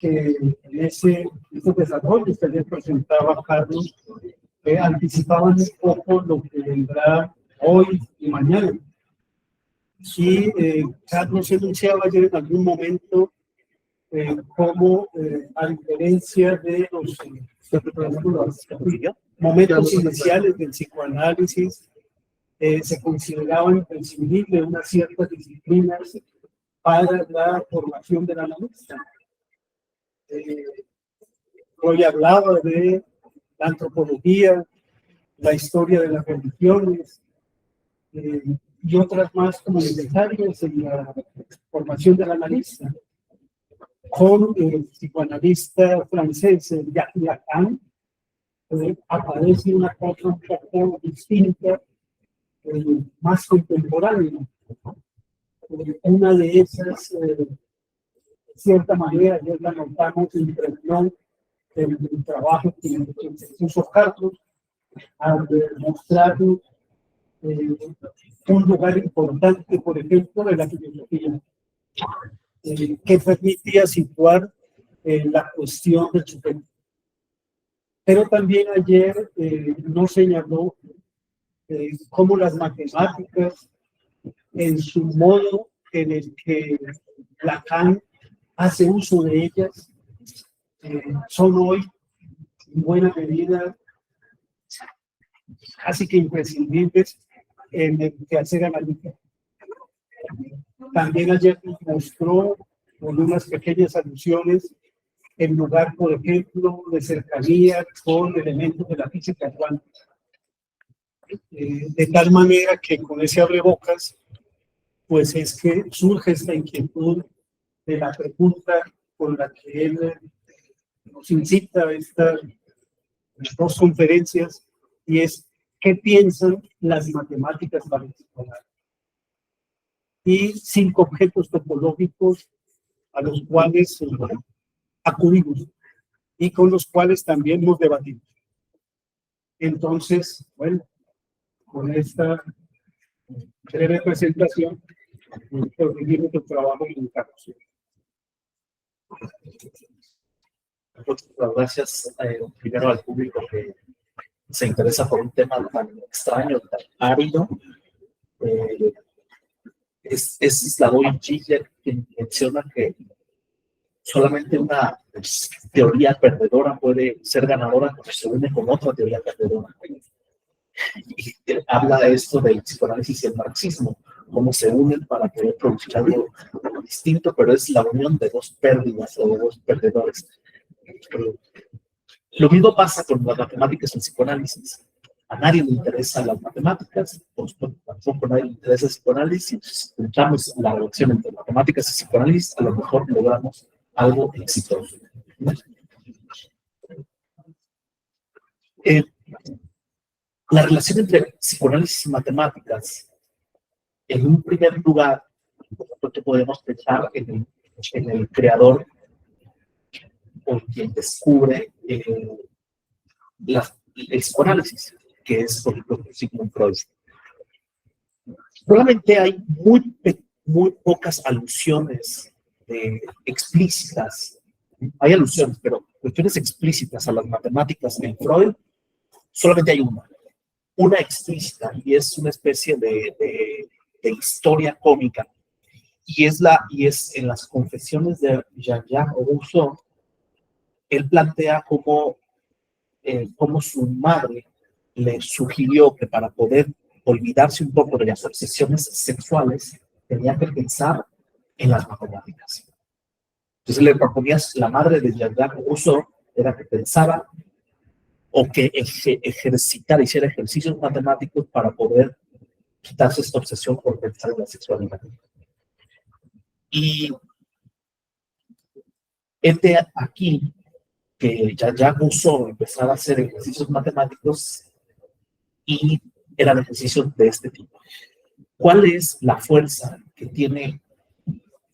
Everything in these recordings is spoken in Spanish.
que en estos desarrollos que les presentaba Carlos, anticipaban un poco lo que vendrá hoy y mañana. Y Carlos enunciaba ayer en algún momento cómo, a diferencia de los momentos iniciales del psicoanálisis, se consideraba imprescindible unas ciertas disciplinas para la formación del analista. Hoy hablaba de la antropología, la historia de las religiones y otras más como necesarias en la formación del analista. Con el psicoanalista francés Jacques Lacan aparece una cosa un poco distinta, más contemporánea. Una de esas, de cierta manera, ya la notamos en el trabajo que puso Carlos al mostrar un lugar importante, por ejemplo, de la filosofía, que permitía situar la cuestión del sujeto. Pero también ayer nos señaló cómo las matemáticas, en su modo en el que Lacan hace uso de ellas, son hoy en buena medida casi que imprescindibles en el quehacer analítico. También ayer nos mostró con unas pequeñas alusiones en lugar, por ejemplo, de cercanía con elementos de la física cuántica. De tal manera que con ese abrebocas, pues es que surge esta inquietud de la pregunta con la que él nos incita a estas dos conferencias, y es ¿qué piensan las matemáticas para el psicoanálisis? Y 5 objetos topológicos a los cuales acudimos y con los cuales también nos debatimos. Entonces, bueno, con esta breve presentación, proseguimos el trabajo en Carlos. Muchas gracias primero al público que se interesa por un tema tan extraño, tan árido. Es Slavoj Žižek quien menciona que solamente una teoría perdedora puede ser ganadora cuando se une con otra teoría perdedora. Y habla de esto del psicoanálisis y el marxismo, cómo se unen para poder producir algo distinto, pero es la unión de dos pérdidas o de dos perdedores. Lo mismo pasa con las matemáticas y el psicoanálisis. A nadie le interesan las matemáticas, tampoco a nadie le interesa el psicoanálisis. Si encontramos la relación entre matemáticas y psicoanálisis, a lo mejor logramos algo exitoso. La relación entre psicoanálisis y matemáticas, en un primer lugar, porque podemos pensar en el creador o quien descubre el psicoanálisis, que es, por ejemplo, Sigmund Freud. Probablemente hay muy pocas alusiones explícitas. Hay alusiones, pero cuestiones explícitas a las matemáticas en Freud, solamente hay una explícita, y es una especie de historia cómica. Y es en las confesiones de Jean-Jacques Rousseau, él plantea cómo su madre le sugirió que para poder olvidarse un poco de las obsesiones sexuales, tenía que pensar en las matemáticas. Entonces le proponía, la madre de Jean-Jacques Rousseau era que pensara o que hiciera ejercicios matemáticos para poder quitarse esta obsesión por pensar en la sexualidad. Y aquí que Jean-Jacques Rousseau empezaba a hacer ejercicios matemáticos y eran ejercicios de este tipo. ¿Cuál es la fuerza que tiene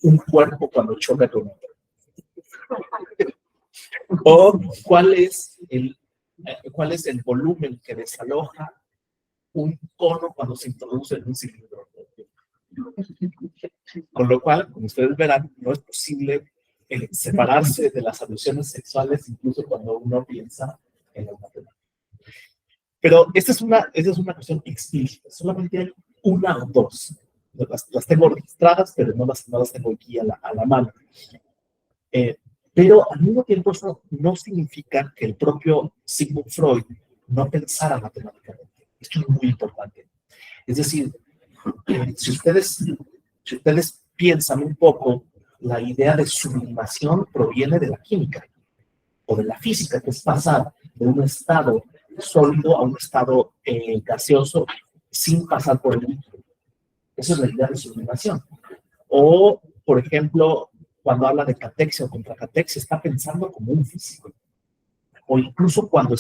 un cuerpo cuando choca con otro? ¿O cuál es el volumen que desaloja un cono cuando se introduce en un cilindro? Con lo cual, como ustedes verán, no es posible separarse de las alusiones sexuales, incluso cuando uno piensa en las matemáticas. Pero esta es una cuestión explícita, solamente hay una o dos. Las tengo registradas, pero no las tengo aquí a la mano. Pero al mismo tiempo eso no significa que el propio Sigmund Freud no pensara matemáticamente. Esto es muy importante. Es decir, si ustedes piensan un poco, la idea de sublimación proviene de la química o de la física, que es pasar de un estado sólido a un estado gaseoso sin pasar por el líquido. Esa es la idea de sublimación. O, por ejemplo, cuando habla de catexia o contracatexia, está pensando como un físico. O incluso cuando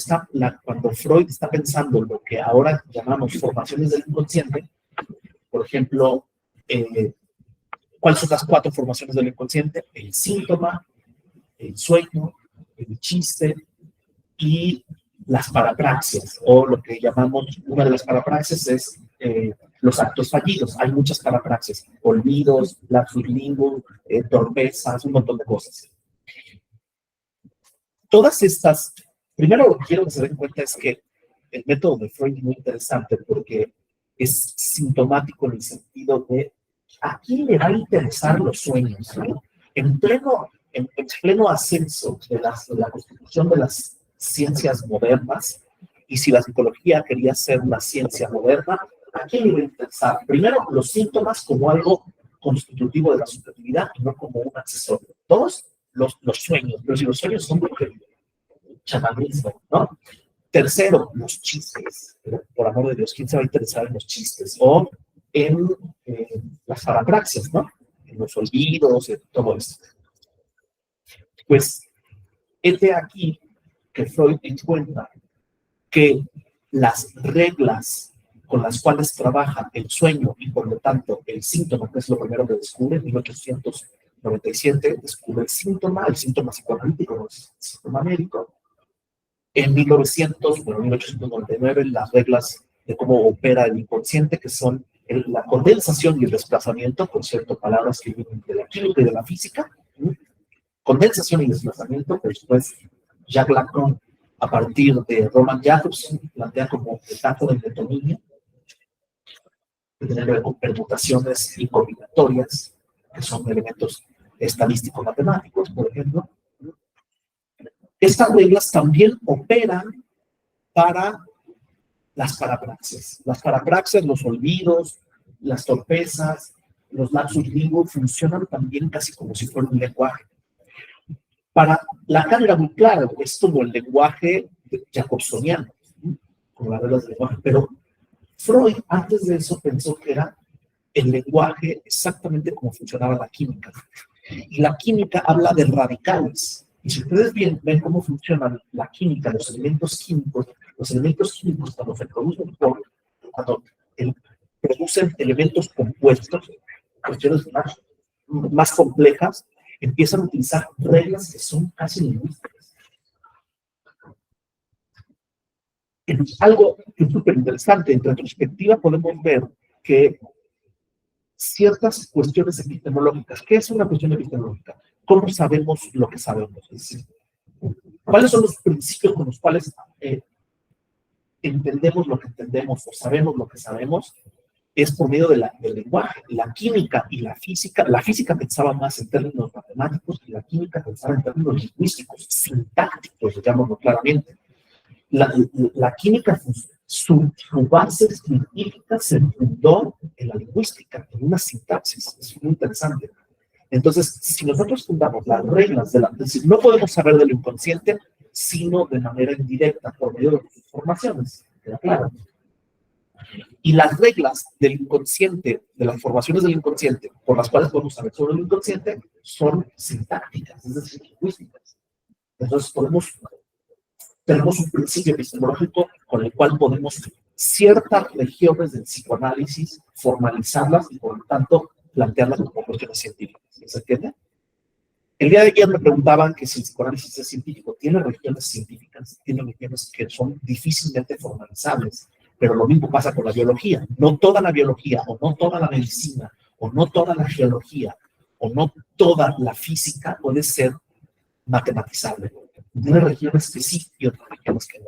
Freud está pensando lo que ahora llamamos formaciones del inconsciente, por ejemplo, ¿cuáles son las 4 formaciones del inconsciente? El síntoma, el sueño, el chiste y las parapraxias, o lo que llamamos, una de las parapraxias es los actos fallidos. Hay muchas parapraxias, olvidos, lapsus linguae, torpezas, un montón de cosas. Todas estas, primero lo que quiero que se den cuenta es que el método de Freud es muy interesante porque es sintomático en el sentido de ¿a quién le va a interesar los sueños? ¿No? En pleno ascenso de la constitución de las ciencias modernas, y si la psicología quería ser una ciencia moderna, ¿a quién le va a interesar? Primero, los síntomas como algo constitutivo de la subjetividad y no como un accesorio. Todos los sueños, pero si los sueños son chamanismo, ¿no? Tercero, los chistes. Por amor de Dios, ¿quién se va a interesar en los chistes? O en las parapraxias, ¿no? En los olvidos, en todo esto. Pues, aquí que Freud encuentra que las reglas con las cuales trabaja el sueño y por lo tanto el síntoma, que es lo primero que descubre en 1897, descubre el síntoma psicoanalítico, no es el síntoma médico. En 1899, las reglas de cómo opera el inconsciente, que son la condensación y el desplazamiento, por cierto, palabras que vienen de la química y de la física. Condensación y desplazamiento, pues después Jacques Lacan, a partir de Roman Jakobson, plantea como metáfora de metonimia, que tiene que ver con permutaciones y combinatorias, que son elementos estadístico-matemáticos, por ejemplo. Estas reglas también operan para las parapraxias. Las parapraxias, los olvidos, las torpezas, los lapsus linguae funcionan también casi como si fuera un lenguaje. Para Lacan era muy claro, es como el lenguaje jacobsoniano, como las reglas del lenguaje, pero Freud antes de eso pensó que era el lenguaje exactamente como funcionaba la química. Y la química habla de radicales. Y si ustedes ven cómo funciona la química, los elementos químicos cuando se producen, cuando producen elementos compuestos, cuestiones más complejas, empiezan a utilizar reglas que son casi lingüísticas. Es algo que es súper interesante. En retrospectiva podemos ver que ciertas cuestiones epistemológicas. ¿Qué es una cuestión epistemológica? ¿Cómo sabemos lo que sabemos? Es decir, ¿cuáles son los principios con los cuales entendemos lo que entendemos o sabemos lo que sabemos? Es por medio del lenguaje. La química y la física pensaba más en términos matemáticos y la química pensaba en términos lingüísticos, sintácticos, digámoslo claramente. La química, su base científica se fundó en la lingüística, en una sintaxis. Es muy interesante. Entonces, si nosotros fundamos las reglas es decir, no podemos saber de lo inconsciente, sino de manera indirecta, por medio de sus formaciones. ¿Queda claro? Y las reglas del inconsciente, de las formaciones del inconsciente, por las cuales podemos saber sobre el inconsciente, son sintácticas, es decir, lingüísticas. Entonces, tenemos un principio epistemológico con el cual podemos ciertas regiones del psicoanálisis formalizarlas y, por lo tanto, plantearlas como cuestiones científicas. ¿Se entiende? El día de ayer me preguntaban que si el psicoanálisis es científico. Tiene regiones científicas, tiene regiones que son difícilmente formalizables. Pero lo mismo pasa con la biología. No toda la biología, o no toda la medicina, o no toda la geología, o no toda la física puede ser matematizable. Una región específica y otras regiones que no.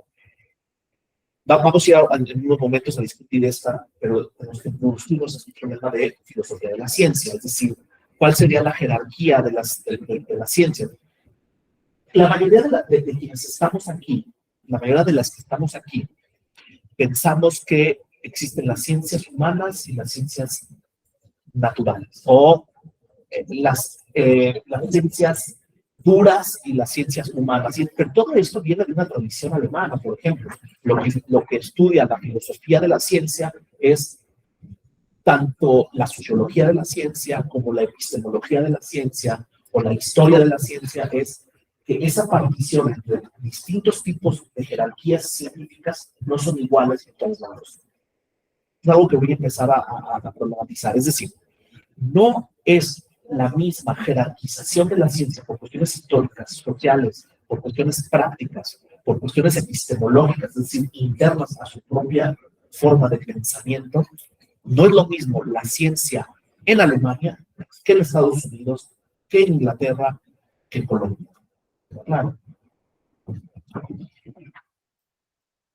Vamos a ir en unos momentos a discutir esta, pero tenemos que introducirnos en un problema de filosofía de la ciencia, es decir, ¿cuál sería la jerarquía de la ciencia? La mayoría de quienes estamos aquí, la mayoría de las que estamos aquí, pensamos que existen las ciencias humanas y las ciencias naturales, o las ciencias duras y las ciencias humanas. Pero todo esto viene de una tradición alemana, por ejemplo. Lo que estudia la filosofía de la ciencia es tanto la sociología de la ciencia como la epistemología de la ciencia o la historia de la ciencia, es que esa partición entre distintos tipos de jerarquías científicas no son iguales en todos lados. Es algo que voy a empezar a problematizar. Es decir, no es la misma jerarquización de la ciencia por cuestiones históricas, sociales, por cuestiones prácticas, por cuestiones epistemológicas, es decir, internas a su propia forma de pensamiento. No es lo mismo la ciencia en Alemania que en Estados Unidos, que en Inglaterra, que en Colombia. Claro.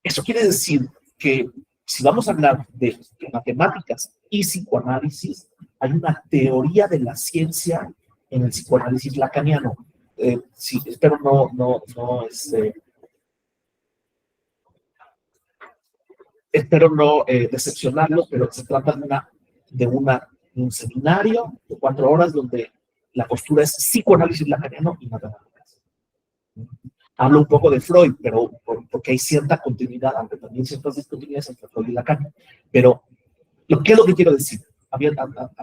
Eso quiere decir que si vamos a hablar de matemáticas y psicoanálisis, hay una teoría de la ciencia en el psicoanálisis lacaniano. Sí, espero espero no decepcionarlos, pero se trata de un seminario de 4 horas donde la postura es psicoanálisis lacaniano y matemáticas. Hablo un poco de Freud, pero porque hay cierta continuidad, aunque también ciertas discontinuidades entre Freud y Lacan. Pero, ¿qué es lo que quiero decir?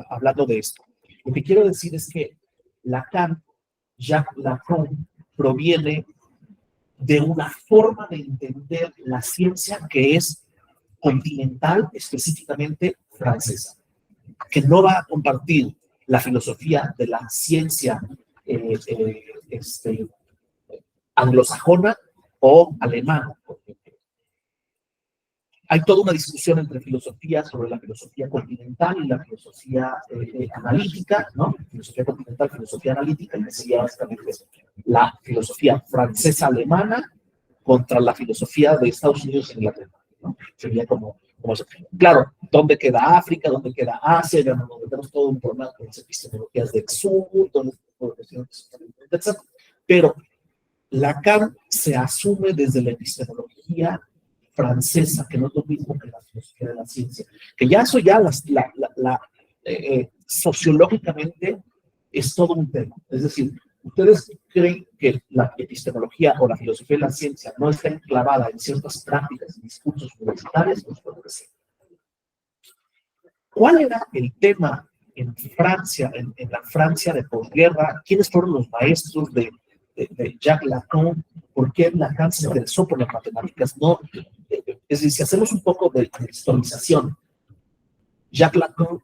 Hablando de esto. Lo que quiero decir es que Lacan, Jacques Lacan, proviene de una forma de entender la ciencia que es continental, específicamente francesa, que no va a compartir la filosofía de la ciencia anglosajona o alemana. Hay toda una discusión entre filosofías sobre la filosofía continental y la filosofía analítica, ¿no? Filosofía continental, filosofía analítica, y decía básicamente la filosofía francesa-alemana contra la filosofía de Estados Unidos e Inglaterra, ¿no? Sería como eso. Claro, ¿dónde queda África? ¿Dónde queda Asia? Ya nos metemos todo un problema con las epistemologías de Exum, etc. Pero Lacan se asume desde la epistemología francesa, que no es lo mismo que la filosofía de la ciencia, que ya eso ya sociológicamente es todo un tema. Es decir, ¿ustedes creen que la epistemología o la filosofía de la ciencia no está enclavada en ciertas prácticas y discursos universitarios? Pues puede ser. ¿Cuál era el tema en Francia, en la Francia de posguerra? ¿Quiénes fueron los maestros de Jacques Lacan? ¿Por qué Lacan se interesó por las matemáticas? No, es decir, si hacemos un poco de historización, Jacques Lacan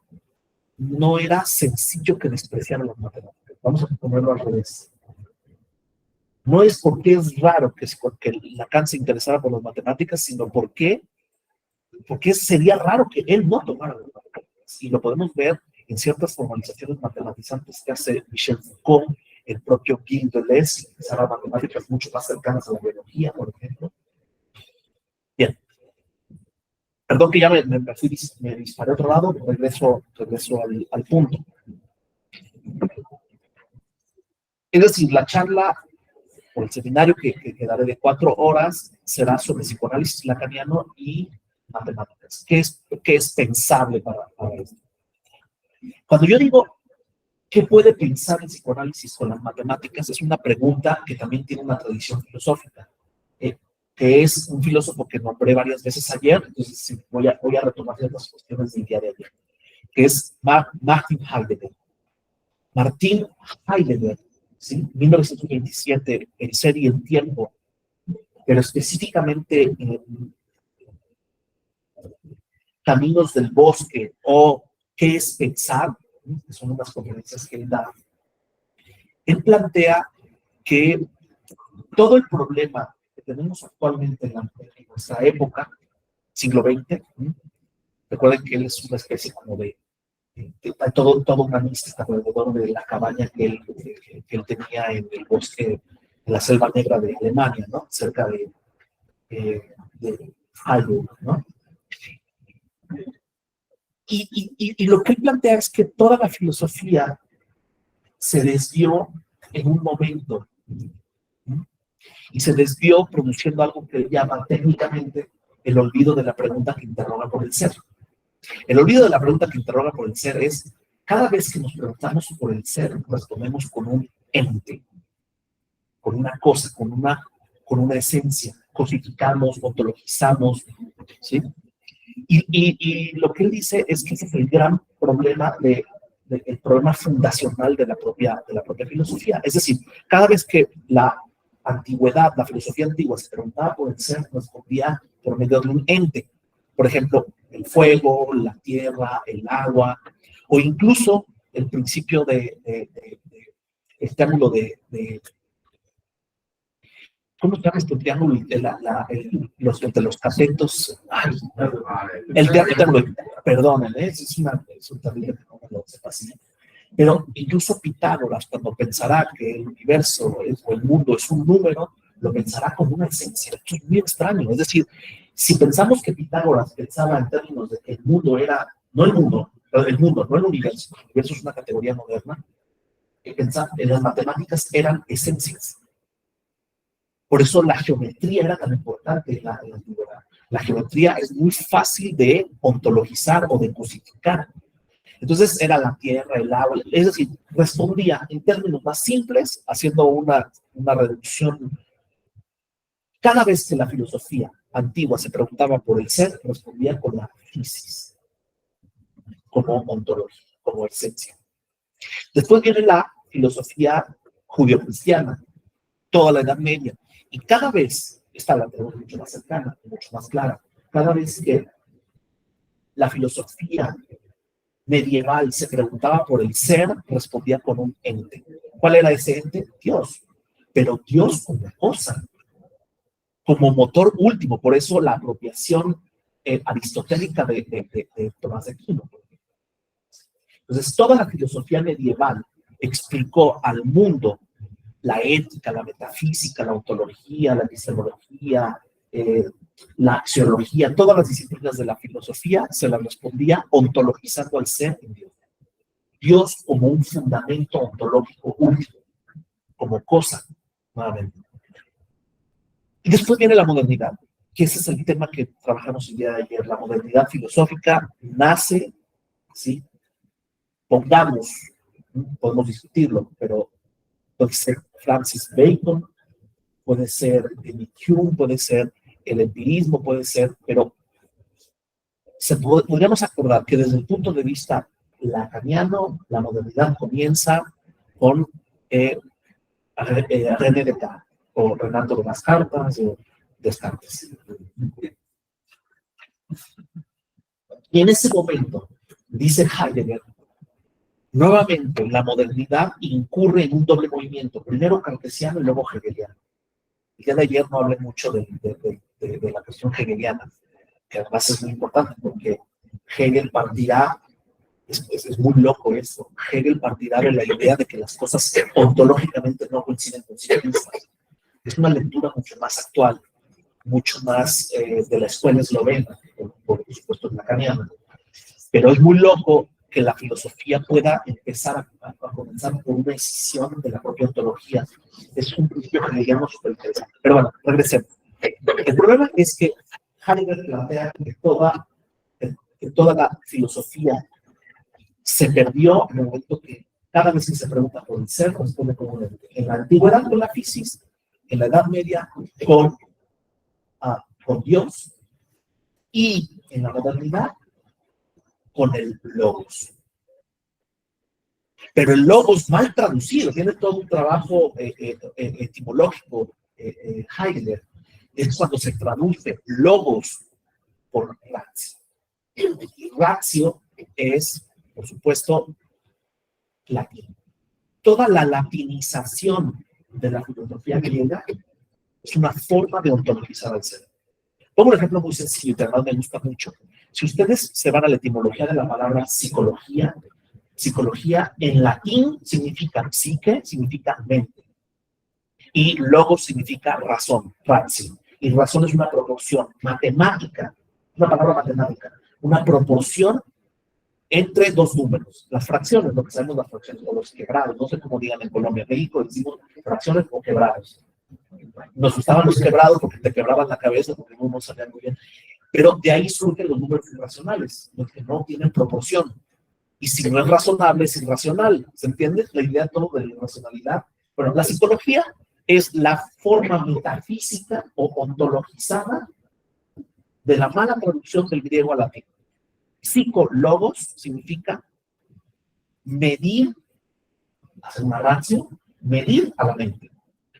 no era sencillo que despreciara las matemáticas. Vamos a ponerlo al revés. No es porque es raro que Lacan se interesara por las matemáticas, sino porque sería raro que él no tomara las matemáticas. Y lo podemos ver en ciertas formalizaciones matematizantes que hace Michel Foucault, el propio Gilles Deleuze, que usaban matemáticas mucho más cercanas a la biología, por ejemplo. Bien. Perdón que ya me disparé a otro lado, regreso al punto. Es decir, la charla o el seminario que daré de 4 horas será sobre psicoanálisis lacaniano y matemáticas. ¿Qué es pensable para esto? Cuando yo digo ¿qué puede pensar el psicoanálisis con las matemáticas? Es una pregunta que también tiene una tradición filosófica, que es un filósofo que nombré varias veces ayer, entonces sí, voy a retomar ciertas cuestiones del día de ayer, que es Martin Heidegger. Martin Heidegger, ¿sí? 1927, en Ser y el Tiempo, pero específicamente en Caminos del Bosque o ¿Qué es pensar? Que son unas conferencias que él da. Él plantea que todo el problema que tenemos actualmente en nuestra época, siglo XX, recuerden que él es una especie como de Hay toda una mística alrededor de la cabaña que él tenía en el bosque, en la selva negra de Alemania, ¿no? Cerca de Freiburg, ¿no? Y lo que él plantea es que toda la filosofía se desvió en un momento, ¿no? Y se desvió produciendo algo que él llama técnicamente el olvido de la pregunta que interroga por el ser. El olvido de la pregunta que interroga por el ser es, cada vez que nos preguntamos por el ser, respondemos con un ente, con una cosa, con una esencia, cosificamos, ontologizamos, ¿sí? Y lo que él dice es que ese es el gran problema el problema fundacional de la propia filosofía. Es decir, cada vez que la antigüedad, la filosofía antigua se preguntaba por el ser, respondía por medio de un ente. Por ejemplo, el fuego, la tierra, el agua, o incluso el principio el triángulo ¿cómo se llama este triángulo? De los catetos. Ay, el triángulo, perdónenme, es un terrible fenómeno que se pasa. Pero incluso Pitágoras, cuando pensará que el universo o el mundo es un número, lo pensará como una esencia. Esto es muy extraño. Es decir, si pensamos que Pitágoras pensaba en términos de que el mundo era, no el mundo, no el universo es una categoría moderna, que pensaba en las matemáticas eran esencias. Por eso la geometría era tan importante en la antigüedad. La geometría es muy fácil de ontologizar o de cosificar. Entonces era la tierra, el agua, es decir, respondía en términos más simples, haciendo una reducción. Cada vez que la filosofía antigua se preguntaba por el ser, respondía con la physis, como ontología, como esencia. Después viene la filosofía judio-cristiana, toda la Edad Media, y cada vez, esta la tenemos mucho más cercana, mucho más clara, cada vez que la filosofía medieval se preguntaba por el ser, respondía con un ente. ¿Cuál era ese ente? Dios. Pero Dios como cosa, como motor último. Por eso la apropiación aristotélica de Tomás de Aquino. Entonces, toda la filosofía medieval explicó al mundo la ética, la metafísica, la ontología, la epistemología, la axiología, todas las disciplinas de la filosofía se las respondía ontologizando al ser en Dios. Dios como un fundamento ontológico último, como cosa, nuevamente. Y después viene la modernidad, que ese es el tema que trabajamos el día de ayer. La modernidad filosófica nace, ¿sí? Pongamos, podemos discutirlo, pero puede ser Francis Bacon, puede ser Hume, puede ser el empirismo, puede ser, pero podríamos acordar que desde el punto de vista lacaniano, la modernidad comienza con René Descartes, o Renato de las Cartas, o Descartes. Y en ese momento, dice Heidegger, nuevamente la modernidad incurre en un doble movimiento, primero cartesiano y luego hegeliano. El día de ayer no hablé mucho de la cuestión hegeliana, que además es muy importante porque Hegel partirá, es muy loco eso, Hegel partirá de la idea de que las cosas ontológicamente no coinciden con sí mismas. Es una lectura mucho más actual, mucho más de la escuela eslovena, por supuesto lacaniana, pero es muy loco que la filosofía pueda empezar a comenzar por una decisión de la propia ontología. Es un principio hegeliano súper interesante. Pero bueno, regresemos. El problema es que Heidegger plantea que toda la filosofía se perdió en el momento que cada vez que se pregunta por el ser, responde como un ente. En la antigüedad con la physis, en la Edad Media con Dios, y en la modernidad con el logos. Pero el logos mal traducido, tiene todo un trabajo etimológico, Heidegger, es cuando se traduce logos por ratio. Ratio es, por supuesto, latín. Toda la latinización de la filosofía griega es una forma de ontologizar al ser. Pongo un ejemplo muy sencillo, que además me gusta mucho. Si ustedes se van a la etimología de la palabra psicología, Psicología en latín significa psique, significa mente. Y logos significa razón, ratio. Y razón es una proporción matemática, una palabra matemática, una proporción entre dos números. Las fracciones, lo que sabemos las fracciones, o los quebrados, no sé cómo digan en Colombia, en México decimos fracciones o quebrados. Nos gustaban los quebrados porque te quebraban la cabeza, porque no salían muy bien. Pero de ahí surgen los números irracionales, los que no tienen proporción. Y si no es razonable, es irracional. ¿Se entiende? La idea todo de la irracionalidad. Bueno, la psicología es la forma metafísica o ontologizada de la mala traducción del griego al latín. Psicologos significa medir, hacer una ratio, medir a la mente.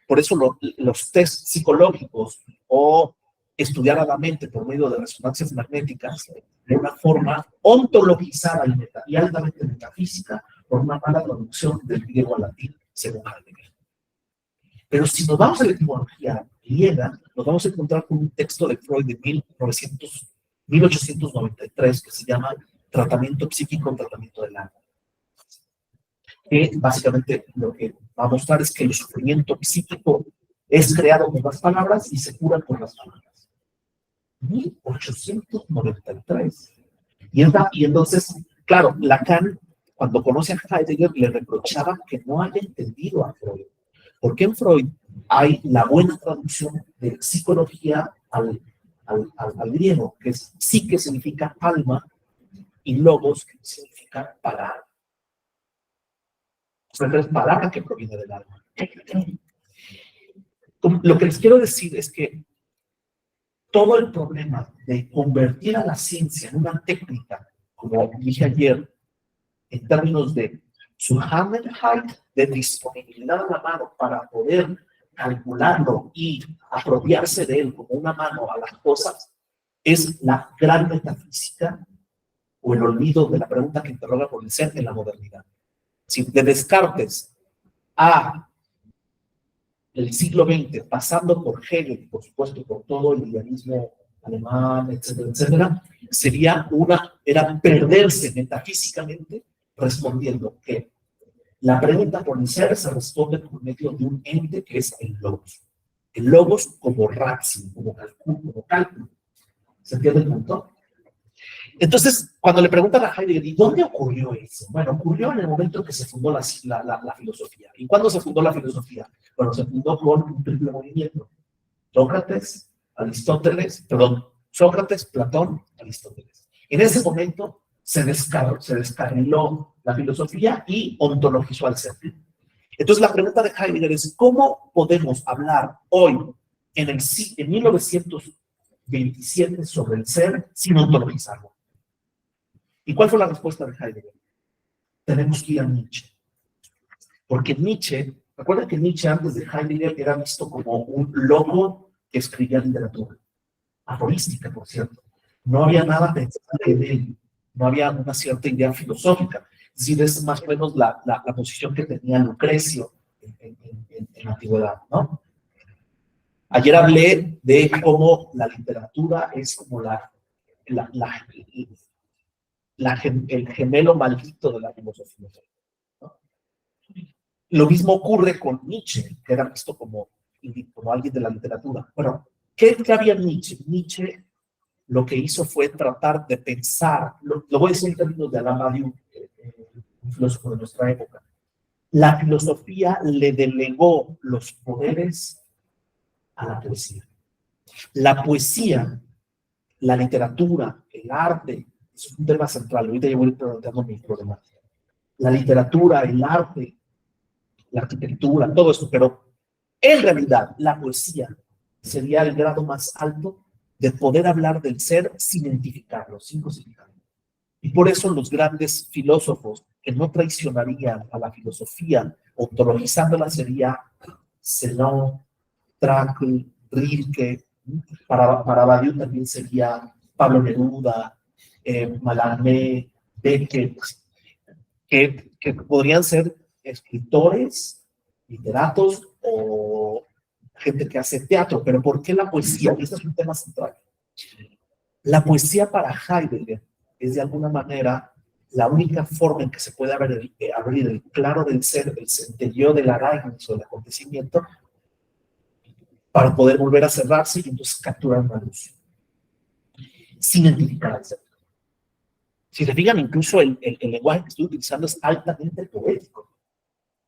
Por eso los test psicológicos o estudiar a la mente por medio de resonancias magnéticas de una forma ontologizada y altamente metafísica por una mala traducción del griego al latín, según Heidegger. Pero si nos vamos a la etimología griega, nos vamos a encontrar con un texto de Freud de 1893 que se llama Tratamiento psíquico, tratamiento del alma. Que básicamente lo que va a mostrar es que el sufrimiento psíquico es creado por las palabras y se cura por las palabras. 1893. Y entonces, claro, Lacan, cuando conoce a Heidegger, le reprochaba que no haya entendido a Freud. Porque en Freud hay la buena traducción de psicología al griego, que es psique significa alma y logos que significa palabra. O sea, es palabra que proviene del alma. Lo que les quiero decir es que todo el problema de convertir a la ciencia en una técnica, como dije ayer, en términos de Zusammenhalt, de disponibilidad a la mano para poder calcularlo y apropiarse de él como una mano a las cosas, es la gran metafísica o el olvido de la pregunta que interroga por el ser en la modernidad. Si de Descartes a el siglo XX, pasando por Hegel, por supuesto, por todo el idealismo alemán, etcétera, etcétera, era perderse metafísicamente respondiendo que la pregunta por el ser se responde por medio de un ente que es el logos. El logos como ratio, como cálculo. ¿Se entiende el punto? Entonces, cuando le preguntan a Heidegger, ¿y dónde ocurrió eso? Bueno, ocurrió en el momento en que se fundó la filosofía. ¿Y cuándo se fundó la filosofía? Bueno, se fundó con un triple movimiento. Sócrates, Platón, Aristóteles. En ese momento se descarriló la filosofía y ontologizó al ser. Entonces, la pregunta de Heidegger es, ¿cómo podemos hablar hoy, en 1927, sobre el ser sin ontologizarlo? ¿Y cuál fue la respuesta de Heidegger? Tenemos que ir a Nietzsche. Porque Nietzsche, recuerden que Nietzsche antes de Heidegger era visto como un loco que escribía literatura. Aforística, por cierto. No había nada pensable en él. No había una cierta idea filosófica. Es decir, es más o menos la posición que tenía Lucrecio en la antigüedad, ¿no? Ayer hablé de cómo la literatura es como el gemelo maldito de la filosofía, ¿no? Lo mismo ocurre con Nietzsche, que era visto como alguien de la literatura. Bueno, ¿qué había en Nietzsche? Nietzsche lo que hizo fue tratar de pensar, lo voy a decir en términos de Alain Badiou, un filósofo de nuestra época. La filosofía le delegó los poderes a la poesía. La poesía, la literatura, el arte, es un tema central. Ahorita yo voy planteando mi problemática. La literatura, el arte, la arquitectura, todo esto, pero en realidad la poesía sería el grado más alto de poder hablar del ser sin identificarlo, sin cosificarlo. Y por eso los grandes filósofos que no traicionarían a la filosofía, ontologizándola, sería Zenón, Trakl, Rilke, para Badiou también sería Pablo Neruda, Mallarmé, Beckett, que podrían ser escritores, literatos o gente que hace teatro. Pero ¿por qué la poesía? Y este es un tema central. La poesía para Heidegger es de alguna manera la única forma en que se puede abrir el claro del ser, el centelleo de la araignus o el acontecimiento, para poder volver a cerrarse y entonces capturar una luz, sin identificar al ser. Si se fijan, incluso el lenguaje que estoy utilizando es altamente poético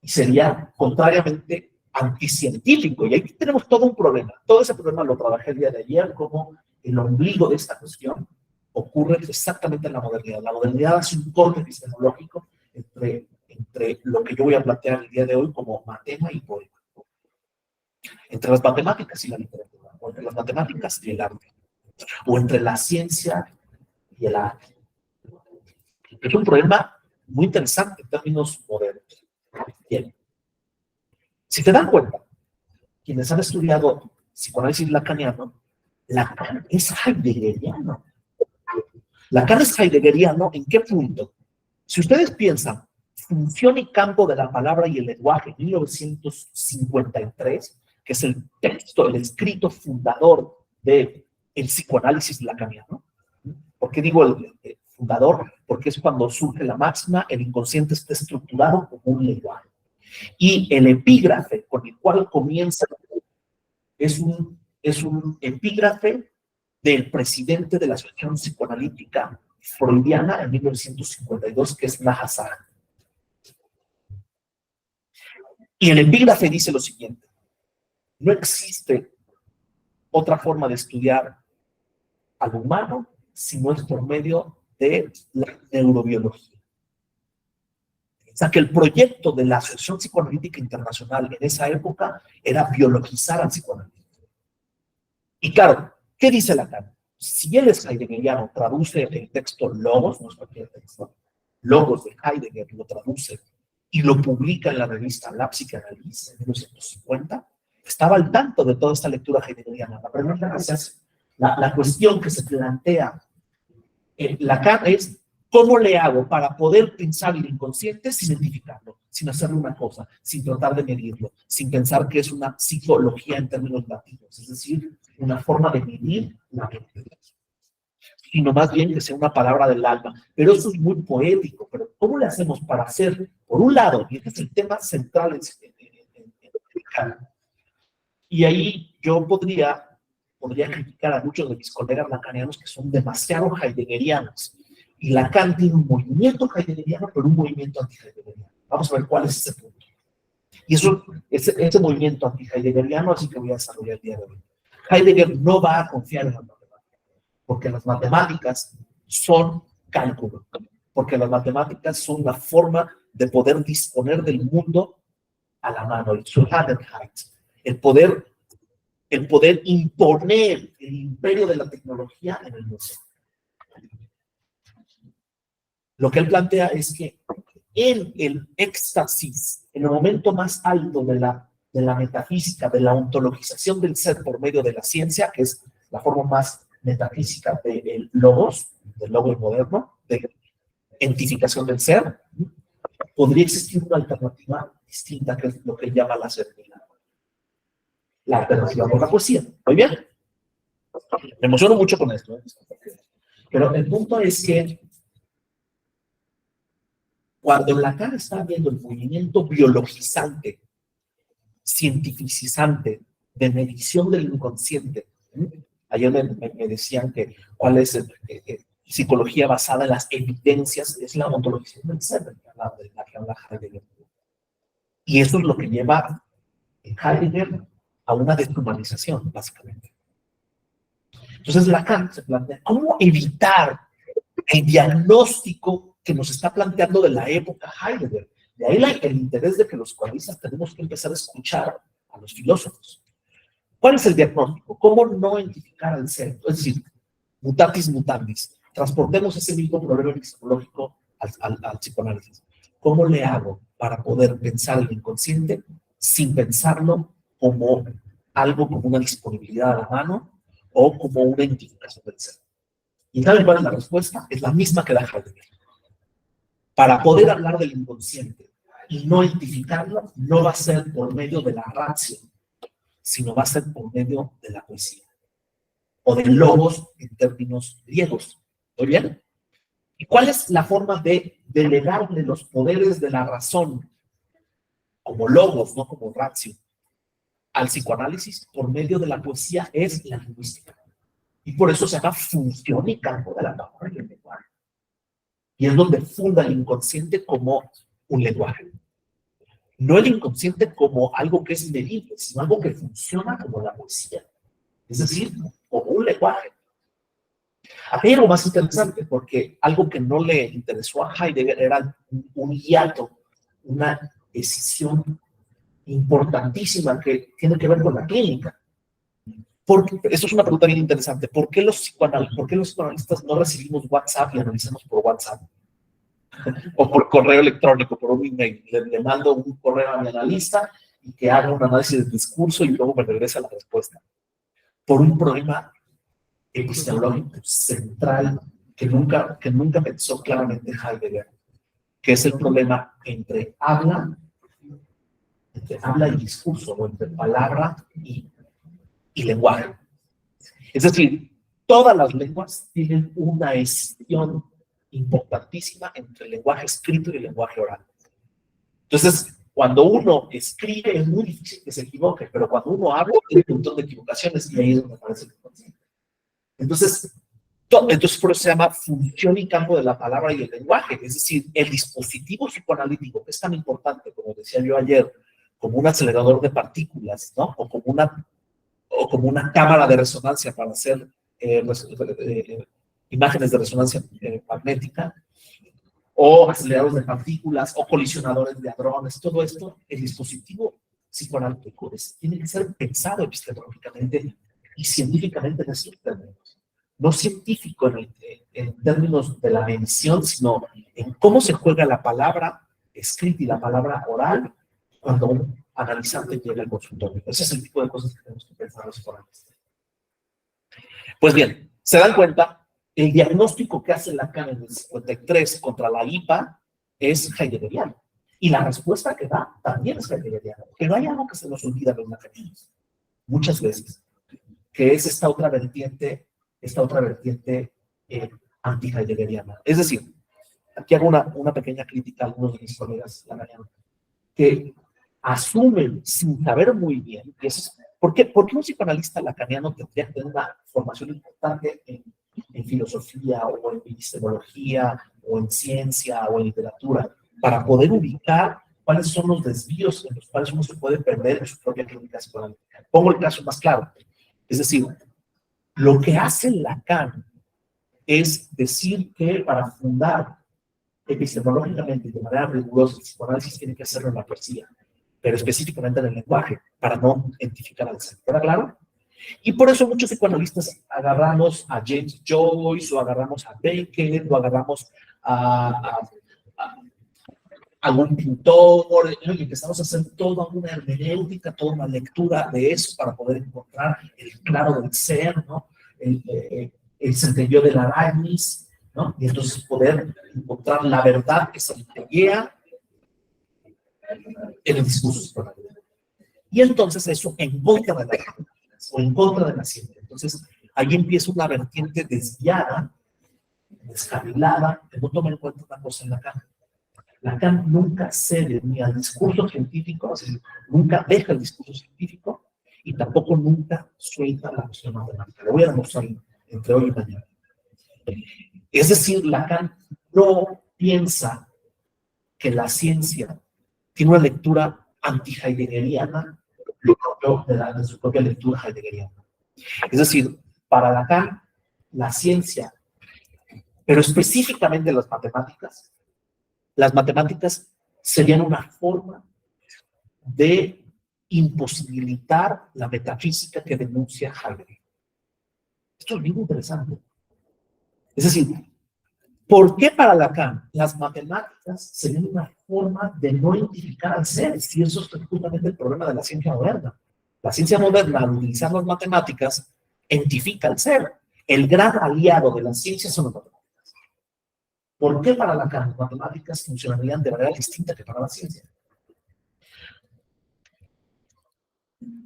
y sería contrariamente anticientífico. Y ahí tenemos todo un problema. Todo ese problema lo trabajé el día de ayer, como el ombligo de esta cuestión ocurre exactamente en la modernidad. La modernidad hace un corte epistemológico entre lo que yo voy a plantear el día de hoy como matema y poema, entre las matemáticas y la literatura, o entre las matemáticas y el arte, o entre la ciencia y el arte. Es un problema muy interesante en términos modernos. Bien. Si te dan cuenta, quienes han estudiado psicoanálisis lacaniano, Lacan es heideggeriano. Lacan es heideggeriano, ¿en qué punto? Si ustedes piensan, función y campo de la palabra y el lenguaje, 1953, que es el texto, el escrito fundador del psicoanálisis lacaniano. ¿Por qué digo el fundador? Porque es cuando surge la máxima, el inconsciente está estructurado como un lenguaje. Y el epígrafe con el cual comienza es un epígrafe del presidente de la Asociación Psicoanalítica Freudiana en 1952, que es Nahasar. Y el epígrafe dice lo siguiente: no existe otra forma de estudiar al humano si no es por medio de la neurobiología. O sea, que el proyecto de la Asociación Psicoanalítica Internacional en esa época era biologizar al psicoanalista. Y claro, ¿qué dice Lacan? Si él es heideggeriano, traduce el texto Logos, no es cualquier texto, Logos de Heidegger, lo traduce y lo publica en la revista La Psicoanálisis en 1950, estaba al tanto de toda esta lectura heideggeriana. La pregunta que se hace, la cuestión que se plantea Lacan es: ¿cómo le hago para poder pensar el inconsciente sin identificarlo, sin hacerle una cosa, sin tratar de medirlo, sin pensar que es una psicología en términos latinos, es decir, una forma de medir la mente, sino más bien que sea una palabra del alma? Pero eso es muy poético. Pero ¿cómo le hacemos para hacer, por un lado, y este es el tema central en Lacan, y ahí yo podría criticar a muchos de mis colegas lacanianos que son demasiado heideggerianos? Y Lacan tiene un movimiento heideggeriano, pero un movimiento anti-heideggeriano. Vamos a ver cuál es ese punto. Y ese movimiento anti-heideggeriano, así que voy a desarrollar el día de hoy. Heidegger no va a confiar en las matemáticas, porque las matemáticas son cálculo, porque las matemáticas son la forma de poder disponer del mundo a la mano, el Zuhälterheit, el poder imponer el imperio de la tecnología en el mundo. Lo que él plantea es que en el éxtasis, en el momento más alto de la metafísica, de la ontologización del ser por medio de la ciencia, que es la forma más metafísica del logos moderno, de identificación del ser, podría existir una alternativa distinta, que es lo que él llama la serenidad. La alternativa por la poesía. ¿Muy bien? Me emociono mucho con esto, ¿eh? Pero el punto es que cuando Lacan está viendo el movimiento biologizante, cientificizante, de medición del inconsciente, ayer me decían que cuál es psicología basada en las evidencias, es la ontologización del ser, de la que habla Heidegger. Y eso es lo que lleva Heidegger a una deshumanización, básicamente. Entonces Lacan se plantea cómo evitar el diagnóstico que nos está planteando de la época Heidegger. De ahí el interés de que los psicoanalistas tenemos que empezar a escuchar a los filósofos. ¿Cuál es el diagnóstico? ¿Cómo no identificar al ser? Es decir, mutatis mutandis. Transportemos ese mismo problema psicológico al psicoanálisis. ¿Cómo le hago para poder pensar el inconsciente sin pensarlo como algo, como una disponibilidad a la mano o como una identificación del ser? ¿Y saben cuál es la respuesta? Es la misma que da Heidegger. Para poder hablar del inconsciente y no identificarlo, no va a ser por medio de la ratio, sino va a ser por medio de la poesía, o de logos en términos griegos. ¿Muy bien? ¿Y cuál es la forma de delegarle los poderes de la razón, como logos, no como ratio, al psicoanálisis? Por medio de la poesía es la lingüística. Y por eso se llama función y campo de la palabra y el lenguaje. Y es donde funda el inconsciente como un lenguaje. No el inconsciente como algo que es medible, sino algo que funciona como la poesía. Es decir, como un lenguaje. Aquí hay algo más interesante, porque algo que no le interesó a Heidegger era un hiato, una decisión importantísima que tiene que ver con la clínica. Porque, esto es una pregunta bien interesante. ¿Por qué los psicoanalistas no recibimos WhatsApp y analizamos por WhatsApp? O por correo electrónico, por un email. Le mando un correo a mi analista y que haga un análisis del discurso y luego me regresa la respuesta. Por un problema epistemológico central que nunca pensó claramente Heidegger, que es el problema entre habla y discurso, o entre palabra y lenguaje. Es decir, todas las lenguas tienen una escisión importantísima entre el lenguaje escrito y el lenguaje oral. Entonces, cuando uno escribe es muy difícil que se equivoque, pero cuando uno habla tiene un montón de equivocaciones y ahí es donde aparece el inconsciente. Entonces por eso se llama función y campo de la palabra y el lenguaje. Es decir, el dispositivo psicoanalítico, que es tan importante, como decía yo ayer, como un acelerador de partículas, ¿no? O como una cámara de resonancia para hacer imágenes de resonancia magnética, o aceleradores de partículas, o colisionadores de hadrones, todo esto, el dispositivo psicoanalítico tiene que ser pensado epistemológicamente y científicamente en estos términos. No científico en términos de la medición, sino en cómo se juega la palabra escrita y la palabra oral cuando un analizante llega al consultorio. Ese es el tipo de cosas que tenemos que pensar los psicoanalistas. Pues bien, se dan cuenta, el diagnóstico que hace Lacan en el 53 contra la IPA es heideggeriano. Y la respuesta que da también es heideggeriana. Pero hay algo que se nos olvida a los lacanianos, muchas veces, que es esta otra vertiente anti-heideggeriana. Es decir, aquí hago una pequeña crítica a algunos de mis colegas lacanianos, que asumen sin saber muy bien, y eso es, ¿por qué un psicoanalista lacaniano tendría que tener una formación importante en filosofía o en epistemología o en ciencia o en literatura para poder ubicar cuáles son los desvíos en los cuales uno se puede perder en su propia clínica psicoanalítica? Pongo el caso más claro. Es decir, lo que hace Lacan es decir que para fundar epistemológicamente y de manera rigurosa el psicoanálisis tiene que hacerlo en la poesía, pero específicamente en el lenguaje, para no identificar al ser. ¿Queda claro? Y por eso muchos psicoanalistas agarramos a James Joyce, o agarramos a Beckett, o agarramos a algún pintor, y empezamos a hacer toda una hermenéutica, toda una lectura de eso para poder encontrar el claro del ser, ¿no? El centelleo de la Aragnis, ¿no? Y entonces poder encontrar la verdad que se centellea en el discurso psicoanalítico. Y entonces eso en contra de la o en contra de la ciencia. Entonces ahí empieza una vertiente desviada, descarrilada, que no toma en cuenta una cosa en Lacan. Lacan nunca cede ni al discurso científico, es decir, nunca deja el discurso científico y tampoco nunca suelta la cuestión matemática. Le voy a demostrar entre hoy y mañana. Es decir, Lacan no piensa que la ciencia tiene una lectura anti-heideggeriana de su propia lectura heideggeriana. Es decir, para Lacan, la ciencia, pero específicamente las matemáticas serían una forma de imposibilitar la metafísica que denuncia Heidegger. Esto es bien interesante. Es decir, ¿por qué para Lacan las matemáticas serían una forma de no identificar al ser? Si eso es justamente el problema de la ciencia moderna. La ciencia moderna, al utilizar las matemáticas, identifica al ser. El gran aliado de la ciencia son las matemáticas. ¿Por qué para Lacan las matemáticas funcionarían de manera distinta que para la ciencia?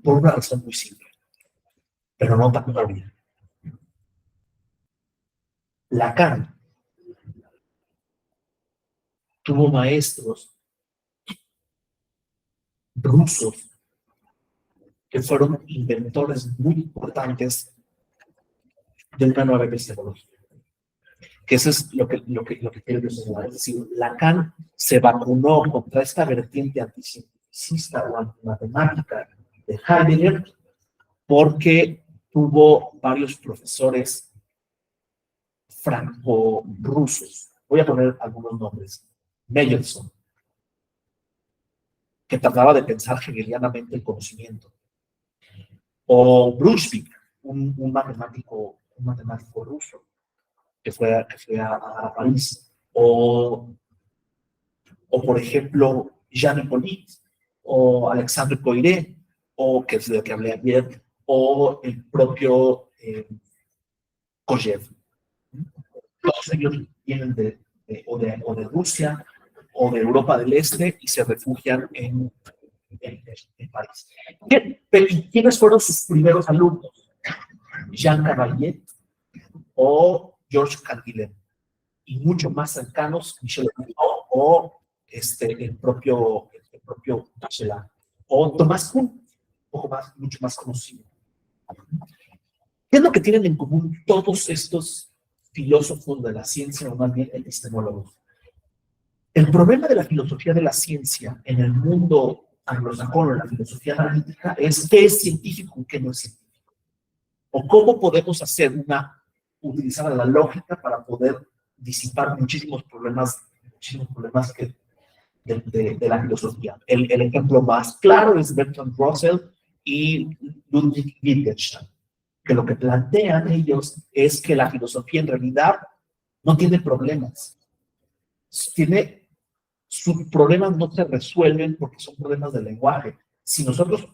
Por una razón muy simple, pero no tan obvia. Lacan tuvo maestros rusos que fueron inventores muy importantes de una nueva epistemología. Que eso es lo que quiero decir. Es decir, Lacan se vacunó contra esta vertiente anticientífica o antimatemática de Heidegger porque tuvo varios profesores franco-rusos. Voy a poner algunos nombres. Meyerson, que trataba de pensar hegelianamente el conocimiento. O Brunswick, un matemático ruso que fue a París. O por ejemplo, Jean Hippolyte, o Alexandre Koyré, o que es de lo que hablé ayer, o el propio Kojev. Todos ellos vienen de Rusia o de Europa del Este y se refugian en París. ¿Quiénes fueron sus primeros alumnos? Jean Cavalier o Georges Canguilhem, y mucho más cercanos, Michel Foucault o el propio Bachelard, o Thomas Kuhn, mucho más conocido. ¿Qué es lo que tienen en común todos estos filósofos de la ciencia o más bien epistemólogos? El problema de la filosofía de la ciencia en el mundo anglosajón, la filosofía analítica, es qué es científico y qué no es científico. O cómo podemos utilizar la lógica para poder disipar muchísimos problemas de la filosofía. El ejemplo más claro es Bertrand Russell y Ludwig Wittgenstein, que lo que plantean ellos es que la filosofía en realidad no tiene problemas. Sus problemas no se resuelven porque son problemas de lenguaje. Si nosotros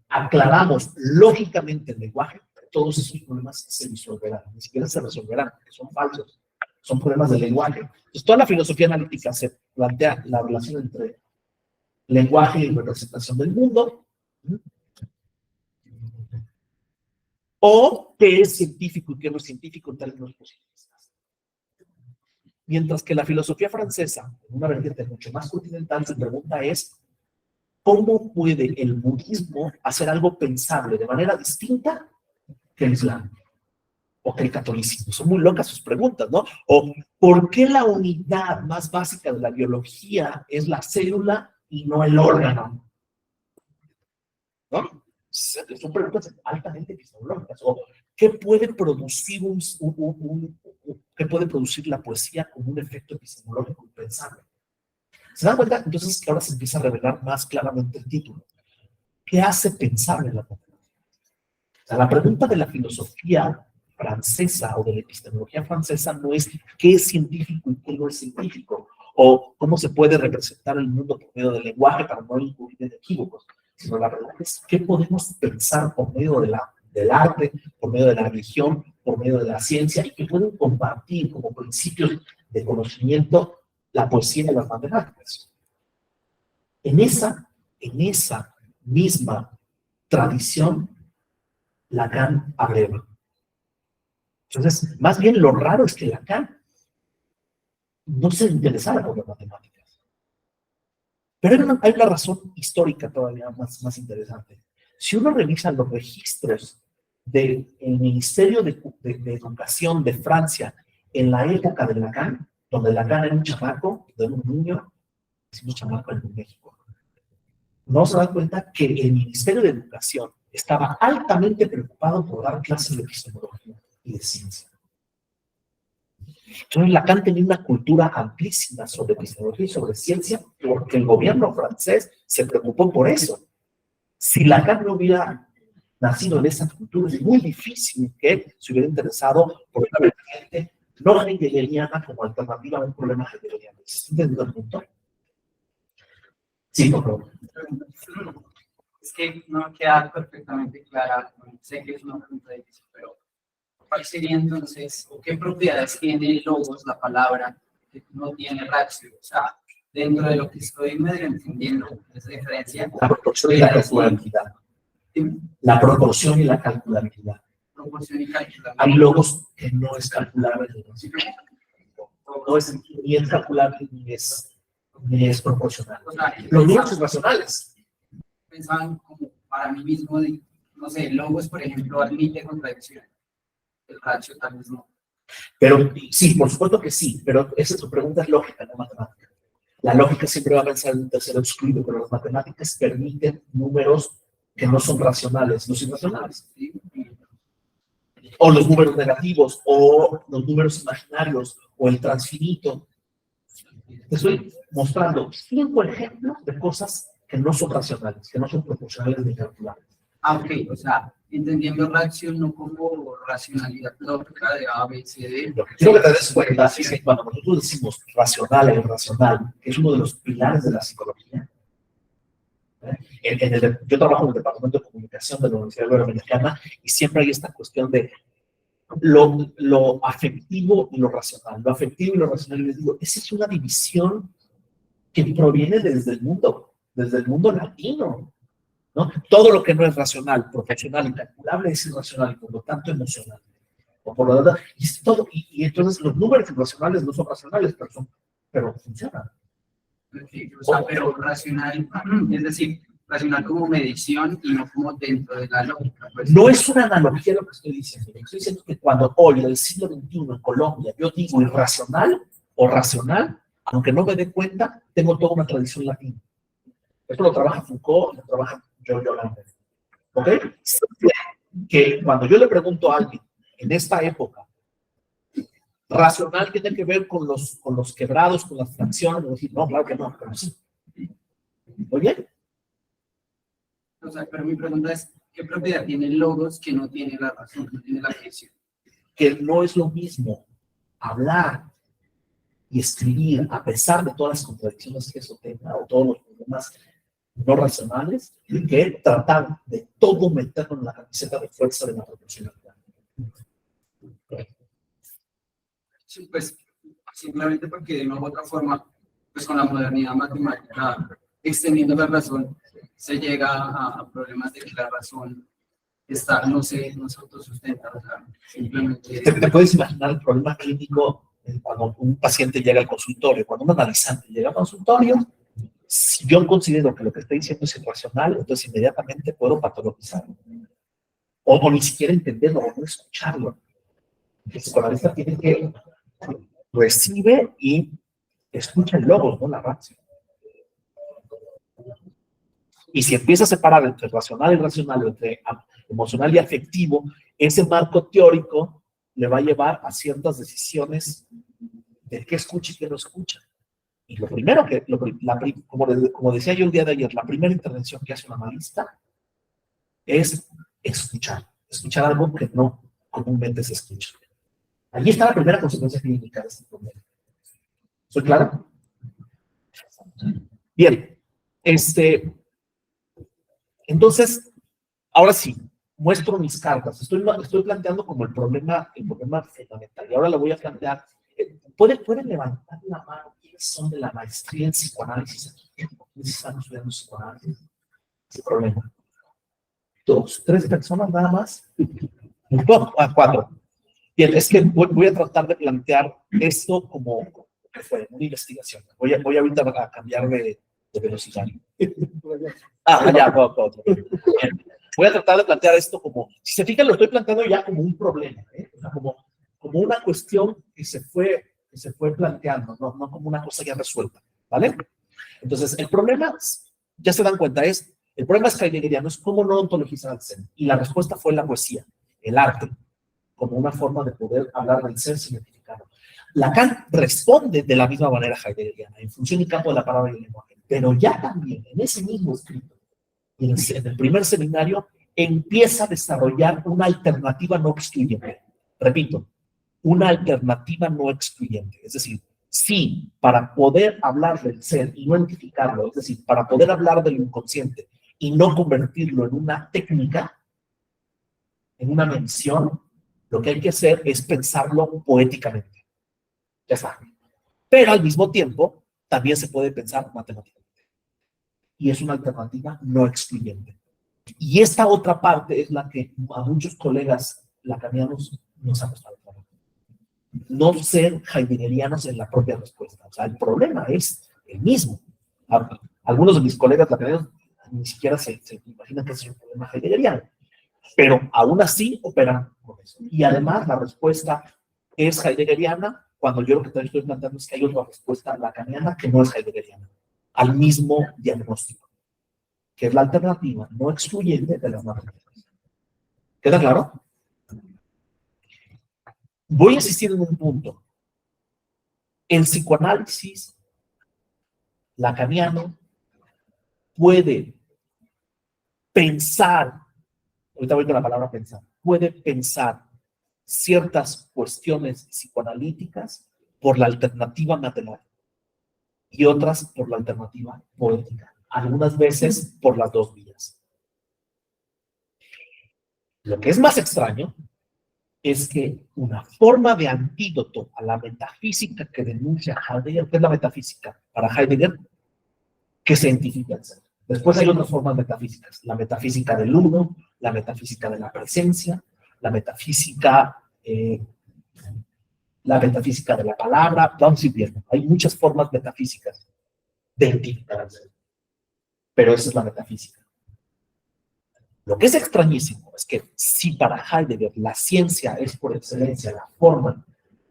aclaramos lógicamente el lenguaje, todos esos problemas se disolverán, ni siquiera se resolverán, porque son falsos, son problemas de lenguaje. Entonces, toda la filosofía analítica se plantea la relación entre lenguaje y representación del mundo, o qué es científico y qué no es científico en términos positivistas. Mientras que la filosofía francesa, en una vertiente mucho más continental, su pregunta es, ¿cómo puede el budismo hacer algo pensable de manera distinta que el Islam o que el catolicismo? Son muy locas sus preguntas, ¿no? O ¿por qué la unidad más básica de la biología es la célula y no el órgano? ¿No? Son preguntas altamente epistemológicas. O ¿qué puede producir qué puede producir la poesía como un efecto epistemológico impensable? ¿Se dan cuenta? Entonces que ahora se empieza a revelar más claramente el título. ¿Qué hace pensable la matemática? O sea, la pregunta de la filosofía francesa o de la epistemología francesa no es qué es científico y qué no es científico, o cómo se puede representar el mundo por medio del lenguaje para no incurrir en equívocos, sino la pregunta es qué podemos pensar por medio del arte, por medio de la religión, por medio de la ciencia, y que pueden compartir como principios de conocimiento la poesía y las matemáticas. En esa misma tradición, Lacan abreva. Entonces, más bien lo raro es que Lacan no se interesaba por las matemáticas. Pero hay una razón histórica todavía más interesante. Si uno revisa los registros del Ministerio de Educación de Francia en la época de Lacan, donde Lacan era un chamaco, de un niño, decimos chamaco en México, no se dan cuenta que el Ministerio de Educación estaba altamente preocupado por dar clases de epistemología y de ciencia. Entonces Lacan tenía una cultura amplísima sobre epistemología y sobre ciencia porque el gobierno francés se preocupó por eso. Si Lacan no hubiera nacido en esa cultura, es muy difícil que se hubiera interesado por una vertiente no hegeliana como alternativa a un problema hegeliano. ¿Se entendido el punto? Sí, por favor. Es que no queda perfectamente clara, sé que es una pregunta difícil, pero ¿cuál sería entonces, o qué propiedades tiene logos, la palabra, que no tiene ratio? O sea, dentro de lo que estoy medio entendiendo, esa diferencia. La proporción y la calculabilidad. La proporción y la calculabilidad. Proporción y calculabilidad. Hay logos que no es calculable. No es ni es calculable ni es Es proporcional. O sea, Los números irracionales. pensaban como para mí mismo, no sé, logos, por ejemplo, admite contradicción. El ratio tal vez no. Pero sí, por supuesto que sí, pero esa tu pregunta es lógica, no matemática. La lógica siempre va a pensar en un tercero excluido, pero las matemáticas permiten números que no son racionales, los irracionales. ¿Sí? O los números negativos, o los números imaginarios, o el transfinito. Te estoy mostrando 5 ejemplos de cosas que no son racionales, que no son proporcionales ni calculables. Ah, ok, o sea, entendiendo ratio no como racionalidad lógica de A, B, C, D. Lo que quiero que te des cuenta es que cuando nosotros decimos racional e irracional, que es uno de los pilares de la psicología, yo trabajo en el departamento de comunicación de la Universidad Iberoamericana y siempre hay esta cuestión de lo afectivo y lo racional. Lo afectivo y lo racional, y les digo, esa es una división que proviene desde el mundo latino, ¿no? Todo lo que no es racional, proporcional y calculable es irracional y por lo tanto emocional. O por lo tanto, y, es todo, y entonces los números irracionales no son racionales, pero funcionan. Sí, o sea, pero racional, es decir, racional como medición y no como dentro de la lógica. Pues. No es una analogía lo que estoy diciendo. Estoy diciendo que cuando hoy, en el siglo XXI, en Colombia, yo digo irracional o racional, aunque no me dé cuenta, tengo toda una tradición latina. Esto lo trabaja Foucault, lo trabaja Giorgio Agamben. ¿Ok? Que cuando yo le pregunto a alguien en esta época, racional tiene que ver con los quebrados, con las fracciones, voy a decir, no, claro que no, pero sí. ¿Oye? O sea, pero mi pregunta es, ¿qué propiedad tiene logos que no tiene la razón, no tiene la ficción? Que no es lo mismo hablar y escribir, a pesar de todas las contradicciones que eso tenga, o todos los problemas no racionales, que tratar de todo meterlo en la camiseta de fuerza de la proporcionalidad. Sí, pues simplemente porque de una u otra forma, pues con la modernidad matemática, extendiendo la razón, se llega a problemas de que la razón no se autosustenta. O sea, simplemente... ¿Te puedes imaginar el problema clínico cuando un paciente llega al consultorio? Cuando un analizante llega al consultorio, si yo considero que lo que está diciendo es irracional, entonces inmediatamente puedo patologizarlo. O ni siquiera entenderlo, o no escucharlo. El psicoanalista tiene que recibe y escucha el logos, no la ratio. Y si empieza a separar entre racional y irracional, entre emocional y afectivo, ese marco teórico le va a llevar a ciertas decisiones de qué escucha y qué no escucha. Y lo primero que, como decía yo el día de ayer, la primera intervención que hace un analista es escuchar algo que no comúnmente se escucha. Allí está la primera consecuencia clínica de este problema. ¿Soy claro? Bien, entonces, ahora sí, muestro mis cartas. Estoy planteando como el problema fundamental. Y ahora le voy a plantear. ¿Pueden levantar la mano quiénes son de la maestría en psicoanálisis aquí? ¿Quiénes están estudiando psicoanálisis? Ese problema. 2, 3 personas nada más. 4. Bien, es que voy a tratar de plantear esto como que fue una investigación. Voy ahorita a cambiar de velocidad. Ya, voy a tratar de plantear esto como, si se fijan, lo estoy planteando ya como un problema, o sea, como una cuestión que se fue planteando, no como una cosa ya resuelta, ¿vale? Entonces, el problema, ya se dan cuenta, el problema es heideggeriano, es cómo no ontologizar al ser, y la respuesta fue la poesía, el arte, como una forma de poder hablar del ser sin identificarlo. Lacan responde de la misma manera heideggeriana, en función del campo de la palabra y el lenguaje, pero ya también en ese mismo escrito, en el primer seminario, empieza a desarrollar una alternativa no excluyente. Repito, una alternativa no excluyente. Es decir, sí, para poder hablar del ser y no identificarlo, es decir, para poder hablar del inconsciente y no convertirlo en una técnica, en una mención, lo que hay que hacer es pensarlo poéticamente. Ya está. Pero al mismo tiempo, también se puede pensar matemáticamente. Y es una alternativa no excluyente. Y esta otra parte es la que a muchos colegas lacanianos nos ha costado trabajo. No ser heideggerianos en la propia respuesta. O sea, el problema es el mismo. Algunos de mis colegas lacanianos ni siquiera se imaginan que es un problema heideggeriano, pero aún así operan con eso. Y además la respuesta es heideggeriana, cuando yo lo que también estoy planteando es que hay otra respuesta lacaniana que no es heideggeriana, al mismo diagnóstico, que es la alternativa no excluyente de las matemáticas. ¿Queda claro? Voy a insistir en un punto. El psicoanálisis lacaniano puede pensar, ahorita voy con la palabra pensar, puede pensar ciertas cuestiones psicoanalíticas por la alternativa matemática y otras por la alternativa poética, algunas veces por las dos vías. Lo que es más extraño es que una forma de antídoto a la metafísica que denuncia Heidegger, ¿qué es la metafísica para Heidegger? Que se identifica el ser. Después hay otras formas metafísicas, la metafísica del uno, la metafísica de la presencia, la metafísica de la palabra, vamos a ir viendo. Hay muchas formas metafísicas de identificar al ser, pero esa es la metafísica. Lo que es extrañísimo es que si para Heidegger la ciencia es por excelencia la forma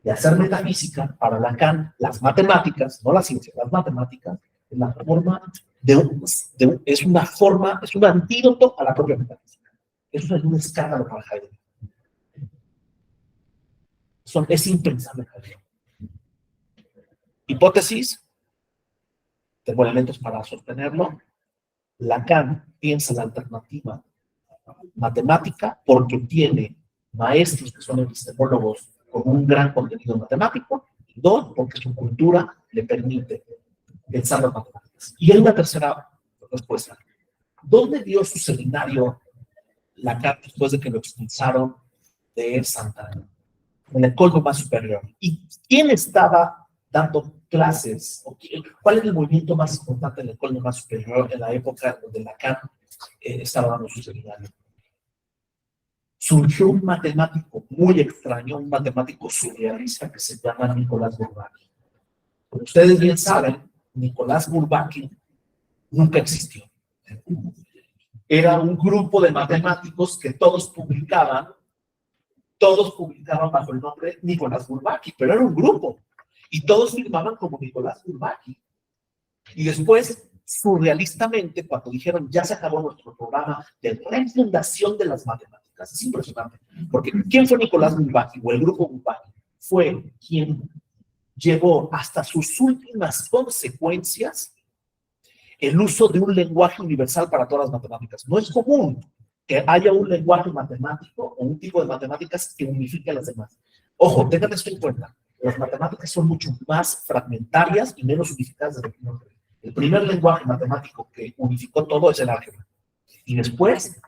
de hacer metafísica, para Lacan las matemáticas, no la ciencia, las matemáticas, es la forma es un antídoto a la propia metafísica. Eso es un escándalo para Heidegger. Es impensable Heidegger. Hipótesis, tengo elementos para sostenerlo. Lacan piensa la alternativa matemática porque tiene maestros que son epistemólogos con un gran contenido matemático, y dos, porque su cultura le permite pensar las matemáticas. Y hay una tercera respuesta. ¿Dónde dio su seminario Lacan después de que lo expulsaron de Santa Ana? En el École Normale Supérieure. ¿Y quién estaba dando clases? ¿Cuál es el movimiento más importante en el École Normale Supérieure en la época donde Lacan estaba dando su seminario? Surgió un matemático muy extraño, un matemático surrealista que se llama Nicolás Bourbaki. Como ustedes bien saben, Nicolás Bourbaki nunca existió. Era un grupo de matemáticos que todos publicaban bajo el nombre Nicolás Bourbaki, pero era un grupo. Y todos firmaban como Nicolás Bourbaki. Y después, surrealistamente, cuando dijeron, ya se acabó nuestro programa de refundación de las matemáticas, es impresionante. Porque ¿quién fue Nicolás Bourbaki o el grupo Bourbaki? Fue quien llevó hasta sus últimas consecuencias el uso de un lenguaje universal para todas las matemáticas. No es común que haya un lenguaje matemático o un tipo de matemáticas que unifique a las demás. Ojo, tengan esto en cuenta. Las matemáticas son mucho más fragmentarias y menos unificadas de lo que uno cree. El primer lenguaje matemático que unificó todo es el álgebra. Y después,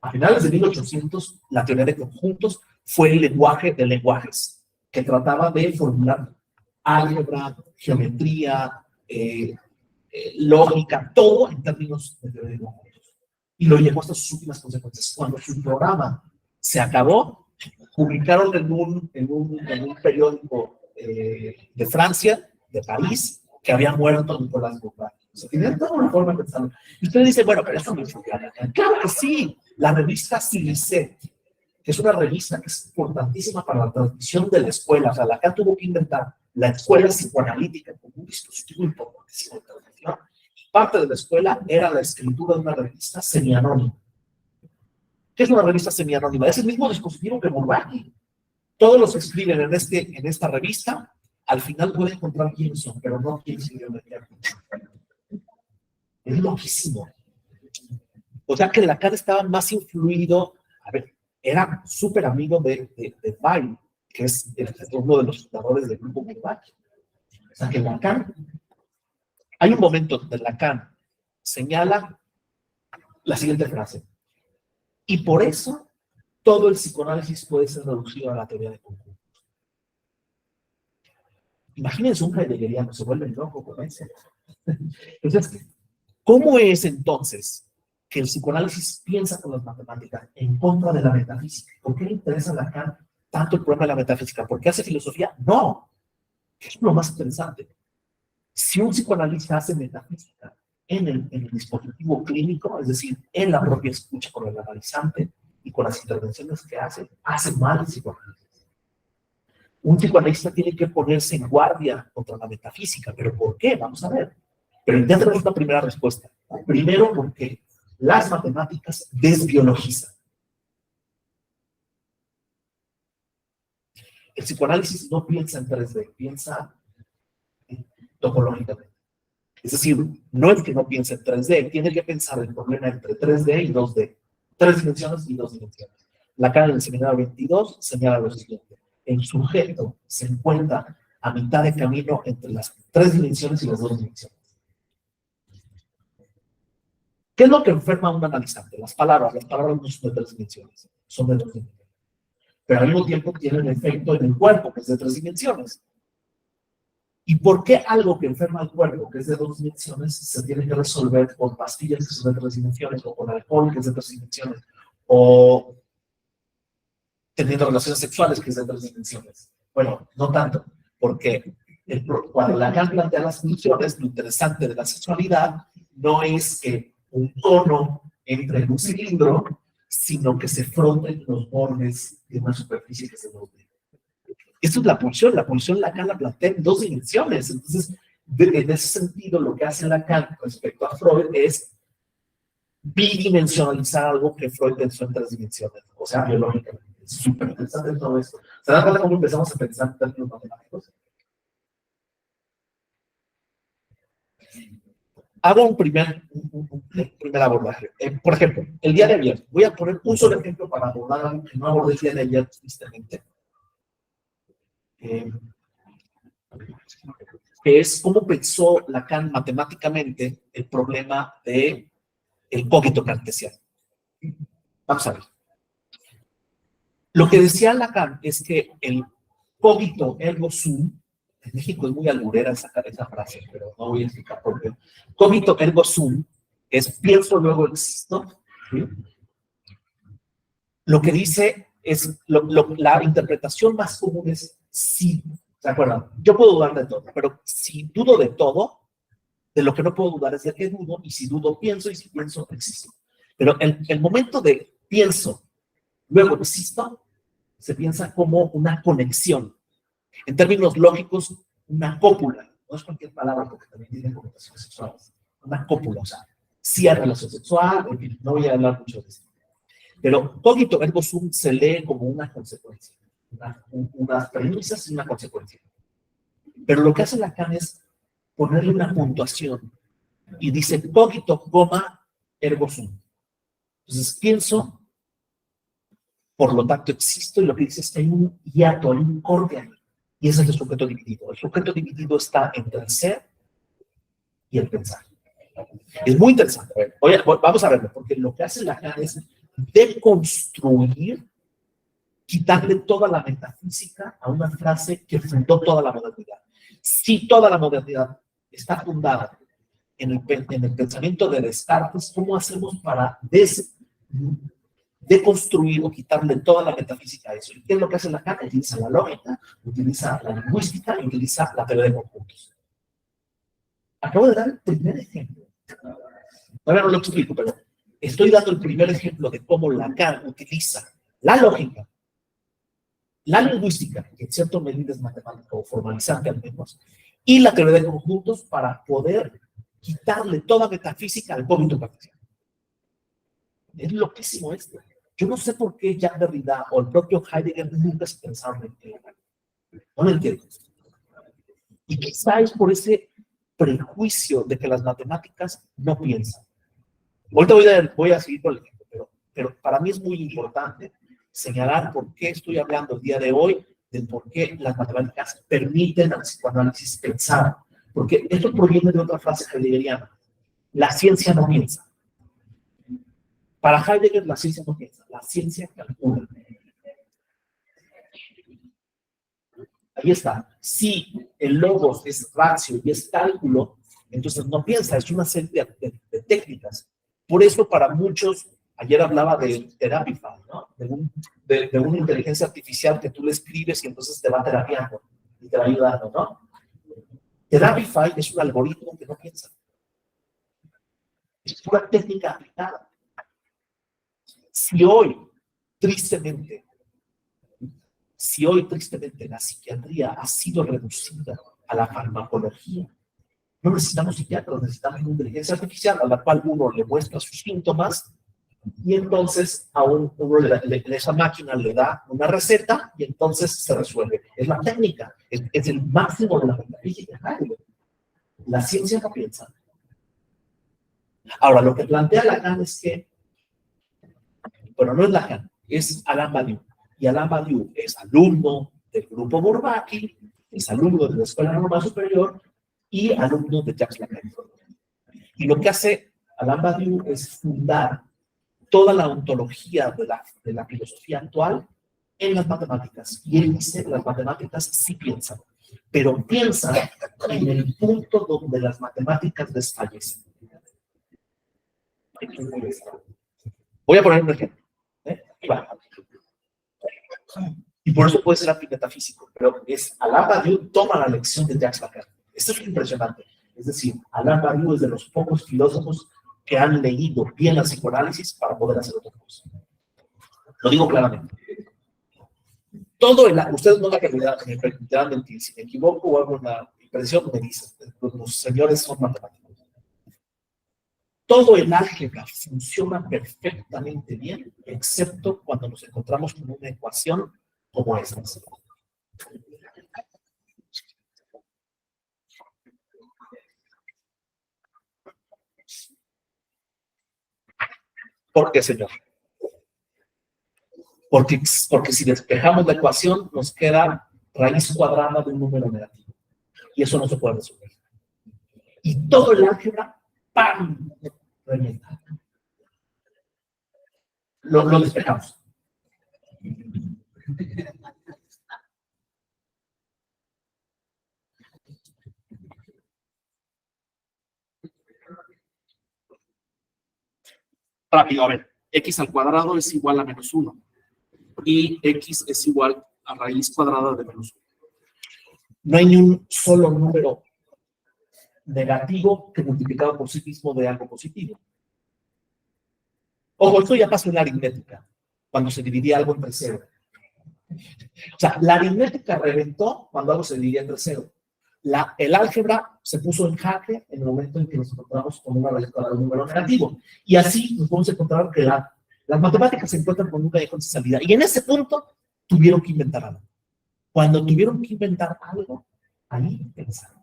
a finales de 1800, la teoría de conjuntos fue el lenguaje de lenguajes, que trataba de formular álgebra, geometría, lógica, todo en términos de teoría de conjuntos. Y lo llevó hasta sus últimas consecuencias. Cuando su programa se acabó, publicaron en un periódico de Francia, de París, que había muerto Nicolás Bourbaki. O sea, tenían toda una forma de pensar. Y usted dice, bueno, pero eso no es claro que sí. La revista Silicet, que es una revista que es importantísima para la transmisión de la escuela. O sea, Lacan tuvo que inventar la escuela psicoanalítica como un dispositivo importantísimo de transmisión. Y parte de la escuela era la escritura de una revista semianónima. ¿Qué es una revista semianónima? Es el mismo dispositivo que Bourbaki. Todos los que escriben en esta revista, al final pueden encontrar quiénes son, pero no quiénes escribieron el diario. Es loquísimo. O sea que Lacan estaba más influido, era súper amigo de Weil, que es uno de los fundadores del grupo Bourbaki. O sea que Lacan, hay un momento donde Lacan señala la siguiente frase: y por eso todo el psicoanálisis puede ser reducido a la teoría de conjuntos. Imagínense un heideggeriano, se vuelve loco con eso. Entonces, ¿cómo es entonces que el psicoanálisis piensa con las matemáticas en contra de la metafísica? ¿Por qué le interesa a Lacan tanto el problema de la metafísica? ¿Por qué hace filosofía? No. Es lo más interesante. Si un psicoanalista hace metafísica en el dispositivo clínico, es decir, en la propia escucha con el analizante y con las intervenciones que hace mal el psicoanálisis. Un psicoanalista tiene que ponerse en guardia contra la metafísica. ¿Pero por qué? Vamos a ver. Pero ya tenemos una primera respuesta. Primero, porque las matemáticas desbiologizan. El psicoanálisis no piensa en 3D, piensa topológicamente. Es decir, no es que no piense en 3D, tiene que pensar el problema entre 3D y 2D. 3 dimensiones y 2 dimensiones. Lacan en el seminario 22 señala lo siguiente. El sujeto se encuentra a mitad de camino entre las 3 dimensiones y las 2 dimensiones. ¿Qué es lo que enferma a un analizante? Las palabras no son de 3 dimensiones, son de 2 dimensiones. Pero al mismo tiempo tienen efecto en el cuerpo, que es de 3 dimensiones. ¿Y por qué algo que enferma al cuerpo, que es de 2 dimensiones, se tiene que resolver con pastillas que son de 3 dimensiones, o con alcohol, que es de 3 dimensiones, o teniendo relaciones sexuales, que es de 3 dimensiones? Bueno, no tanto, porque cuando Lacan plantea las funciones, lo interesante de la sexualidad no es que un cono entre en un cilindro, sino que se fronten los bordes de una superficie que se molde. Esto es la pulsión Lacan la plantea en 2 dimensiones. Entonces, en ese sentido, lo que hace Lacan respecto a Freud es bidimensionalizar algo que Freud pensó en 3 dimensiones, o sea, biológicamente. Es súper interesante todo esto. ¿Se dan cuenta cómo empezamos a pensar en términos matemáticos? Hago un primer abordaje. Por ejemplo, el día de ayer, voy a poner un solo ejemplo para abordar algo que no abordé el día de ayer, tristemente. Que es cómo pensó Lacan matemáticamente el problema del cogito cartesiano. Vamos a ver. Lo que decía Lacan es que el cogito ergo sum, en México es muy alburera sacar esa frase, pero no voy a explicar por qué. Cogito ergo sum es pienso, luego existo. ¿Sí? Lo que dice es, la interpretación más común es sí. ¿Se acuerdan? Yo puedo dudar de todo, pero si dudo de todo, de lo que no puedo dudar es de que dudo, y si dudo, pienso, y si pienso, existo. Pero el momento de pienso, luego existo, se piensa como una conexión. En términos lógicos, una cópula. No es cualquier palabra porque también tiene connotaciones sexuales. Una cópula, o sea, sí hay relación sexual, en fin, no voy a hablar mucho de esto. Pero cogito ergo sum se lee como una consecuencia. Unas premisas y una consecuencia. Pero lo que hace Lacan es ponerle una puntuación y dice cogito, coma, ergo sum. Entonces pienso, por lo tanto existo, y lo que dice es que hay un hiato, hay un corte ahí. Y ese es el sujeto dividido. El sujeto dividido está entre el ser y el pensar. Es muy interesante. Vamos a verlo, porque lo que hace Lacan es deconstruir, quitarle toda la metafísica a una frase que fundó toda la modernidad. Si toda la modernidad está fundada en el pensamiento de Descartes, ¿cómo hacemos para deconstruir o quitarle toda la metafísica a eso? ¿Y qué es lo que hace Lacan? Utiliza la lógica, utiliza la lingüística y utiliza la teoría de conjuntos. Acabo de dar el primer ejemplo. Todavía no lo explico, pero estoy dando el primer ejemplo de cómo Lacan utiliza la lógica, la lingüística, que en cierto medida es matemática o formalizante al menos, y la teoría de conjuntos para poder quitarle toda metafísica al cogito cartesiano. Es loquísimo esto. Yo no sé por qué Jacques Derrida o el propio Heidegger nunca se pensaron en ello. No lo entiendo. Y quizá es por ese prejuicio de que las matemáticas no piensan. Ahorita voy a seguir con el ejemplo, pero para mí es muy importante señalar por qué estoy hablando el día de hoy de por qué las matemáticas permiten al psicoanálisis pensar. Porque esto proviene de otra frase heideggeriana. La ciencia no piensa. Para Heidegger, la ciencia no piensa, la ciencia calcula. Ahí está. Si el logos es ratio y es cálculo, entonces no piensa, es una serie de técnicas. Por eso, para muchos, ayer hablaba de Therapify, ¿no? De una inteligencia artificial que tú le escribes y entonces te va terapiando y te va ayudando, ¿no? Therapify es un algoritmo que no piensa. Es pura técnica aplicada. Si hoy, tristemente, la psiquiatría ha sido reducida a la farmacología, no necesitamos psiquiatras, necesitamos una inteligencia artificial a la cual uno le muestra sus síntomas y entonces a esa máquina le da una receta y entonces se resuelve. Es la técnica, es el máximo de la metafísica. La ciencia no piensa. Ahora, lo que plantea Lacan es que, bueno, no es Lacan, es Alain Badiou. Y Alain Badiou es alumno del grupo Bourbaki, es alumno de la Escuela Normal Superior y alumno de Jacques Lacan. Y lo que hace Alain Badiou es fundar toda la ontología de la filosofía actual en las matemáticas. Y él dice que las matemáticas sí piensan, pero piensan en el punto donde las matemáticas desfallecen. Voy a poner un ejemplo. Vale. Y por eso puede ser antimetafísico, pero Alain Badiou toma la lección de Jacques Lacan. Esto es impresionante. Es decir, Alain Badiou es de los pocos filósofos que han leído bien la psicoanálisis para poder hacer otra cosa. Lo digo claramente. Ustedes no me permitirán mentir. Si me equivoco o hago una impresión, me dicen. Los señores son matemáticos. Todo el álgebra funciona perfectamente bien, excepto cuando nos encontramos con una ecuación como esta. ¿Por qué, señor? Porque si despejamos la ecuación, nos queda raíz cuadrada de un número negativo. Y eso no se puede resolver. Y todo el álgebra, ¡pam!, revienta. Lo despejamos. Rápido, a ver. X al cuadrado es igual a menos 1. Y X es igual a raíz cuadrada de menos 1. No hay ni un solo número negativo que multiplicado por sí mismo dé algo positivo. Ojo, esto ya pasó en la aritmética, cuando se dividía algo entre 0. O sea, la aritmética reventó cuando algo se dividía entre 0. El álgebra se puso en jaque en el momento en que nos encontramos con una raíz cuadrada de un número negativo. Y así nos vamos a encontrar que las matemáticas se encuentran con una inconsistencia. Y en ese punto tuvieron que inventar algo. Cuando tuvieron que inventar algo, ahí pensaron.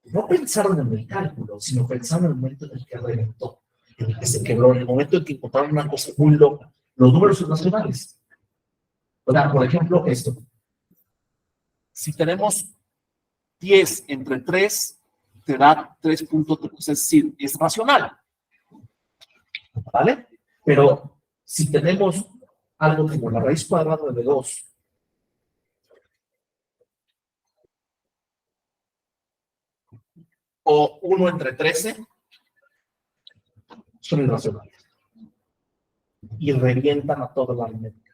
No pensaron en el cálculo, sino pensaron en el momento en el que reventó, en el que se quebró, en el momento en que encontraron una cosa muy loca. Los números irracionales. O sea, por ejemplo, esto. Si tenemos 10 entre 3, te da 3.3, es decir, es racional. ¿Vale? Pero si tenemos algo como la raíz cuadrada de 2, o 1 entre 13, son irracionales. Y revientan a toda la aritmética.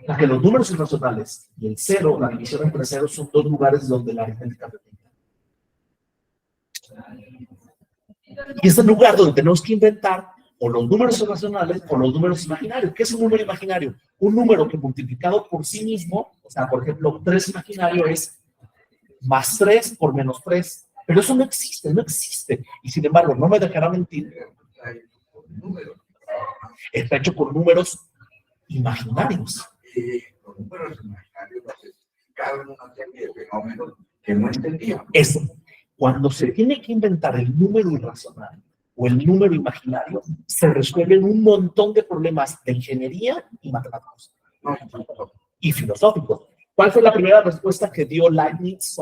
Porque los números irracionales y el 0, la división entre 0, son dos lugares donde la aritmética revienta. Y es el lugar donde tenemos que inventar o los números irracionales o los números imaginarios. ¿Qué es un número imaginario? Un número que multiplicado por sí mismo, o sea, por ejemplo, 3 imaginario es más 3 por menos 3. Pero eso no existe, no existe. Y sin embargo, no me dejará mentir. Está hecho con números imaginarios. Los números imaginarios cada uno tiene el fenómeno que no entendía. Eso. Cuando se tiene que inventar el número irracional o el número imaginario, se resuelven un montón de problemas de ingeniería y matemáticos. Y filosóficos. ¿Cuál fue la primera respuesta que dio Leibniz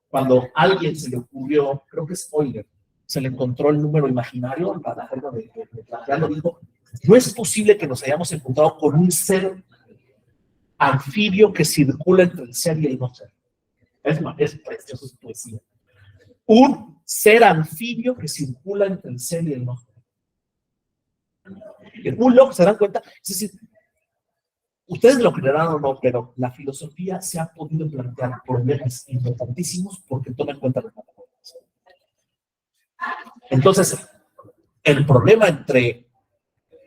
cuando alguien se le ocurrió, creo que es Euler, se le encontró el número imaginario, la forma de plantearlo, dijo, no es posible que nos hayamos encontrado con un ser anfibio que circula entre el ser y el no ser. Es precioso, es poesía. Un ser anfibio que circula entre el ser y el no ser. Es muy loco, ¿se dan cuenta? Es decir, ustedes lo creerán o no, pero la filosofía se ha podido plantear problemas importantísimos porque toma en cuenta las matemáticas. Entonces, el problema entre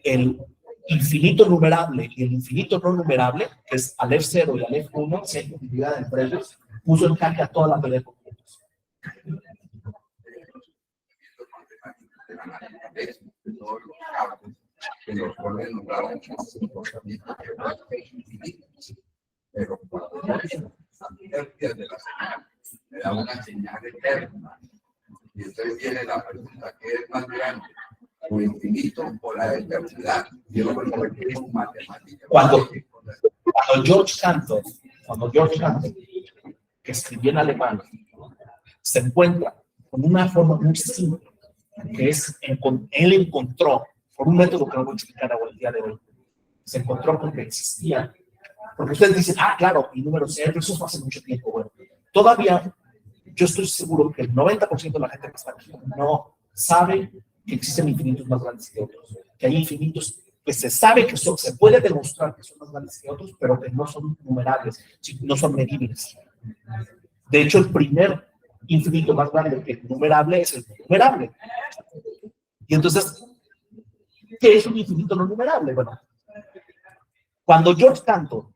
el infinito numerable y el infinito no numerable, que es Aleph 0 y Aleph 1, si hay continuidad entre ellos, puso en jaque a toda la pelea de completos. Que los cuales nos daban un comportamiento pero cuando las inercias de la señal me da una señal eterna y entonces viene la pregunta, ¿qué es más grande? ¿O infinito o la eternidad? Yo lo requiero en matemáticas. Cuando George Cantor, que escribió en alemán, se encuentra con una forma muy simple, que es, él encontró, por un método que no voy a explicar ahora el día de hoy, se encontró con que existía, porque ustedes dicen, claro, el número 0, eso fue hace mucho tiempo. Bueno, todavía yo estoy seguro que el 90% de la gente que está aquí no sabe que existen infinitos más grandes que otros, que hay infinitos que se sabe que son, se puede demostrar que son más grandes que otros, pero que no son numerables, no son medibles. De hecho, el primer infinito más grande que el numerable es el numerable. Y entonces, ¿qué es un infinito no numerable? Bueno, cuando George Cantor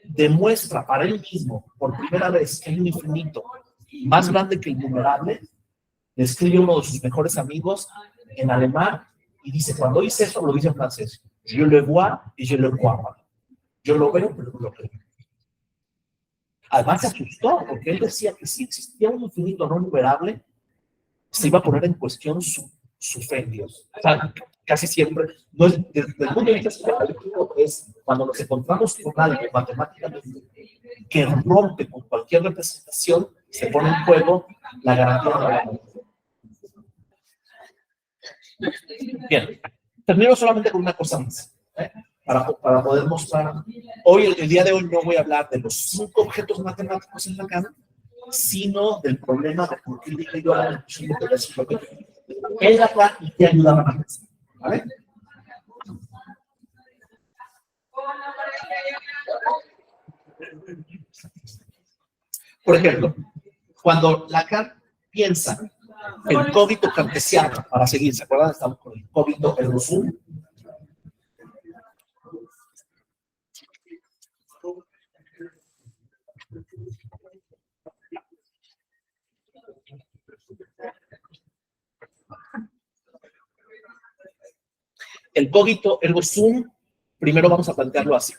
demuestra para él mismo por primera vez que hay un infinito más grande que el numerable, le escribe uno de sus mejores amigos en alemán y dice, cuando hice eso, lo dice en francés, je le vois et je le crois pas. Yo lo veo, pero no lo creo. Además se asustó, porque él decía que si existía un infinito no numerable, se iba a poner en cuestión su fe en Dios. O sea, casi siempre, no es, desde el punto de vista psicológico, es cuando nos encontramos con algo matemáticamente que rompe con cualquier representación, se pone en juego la garantía de la vida. Bien, termino solamente con una cosa más, para poder mostrar. Hoy, el día de hoy, no voy a hablar de los 5 objetos matemáticos en Lacan, sino del problema de por qué dije yo a la discusión de lo que es Lacan y qué ayudaba a pensar, ¿vale? Por ejemplo, cuando Lacan piensa el cogito cartesiano, para seguir, ¿se acuerdan? Estamos con el cogito ergo sum. El cogito ergo sum, primero vamos a plantearlo así.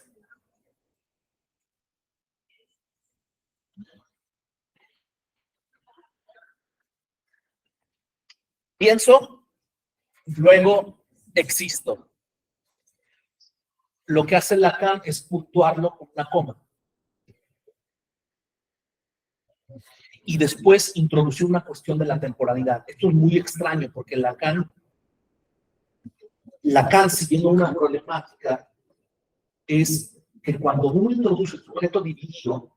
Pienso, luego existo. Lo que hace Lacan es puntuarlo con una coma. Y después introducir una cuestión de la temporalidad. Esto es muy extraño porque Lacan, siguiendo una problemática, es que cuando uno introduce el sujeto dividido,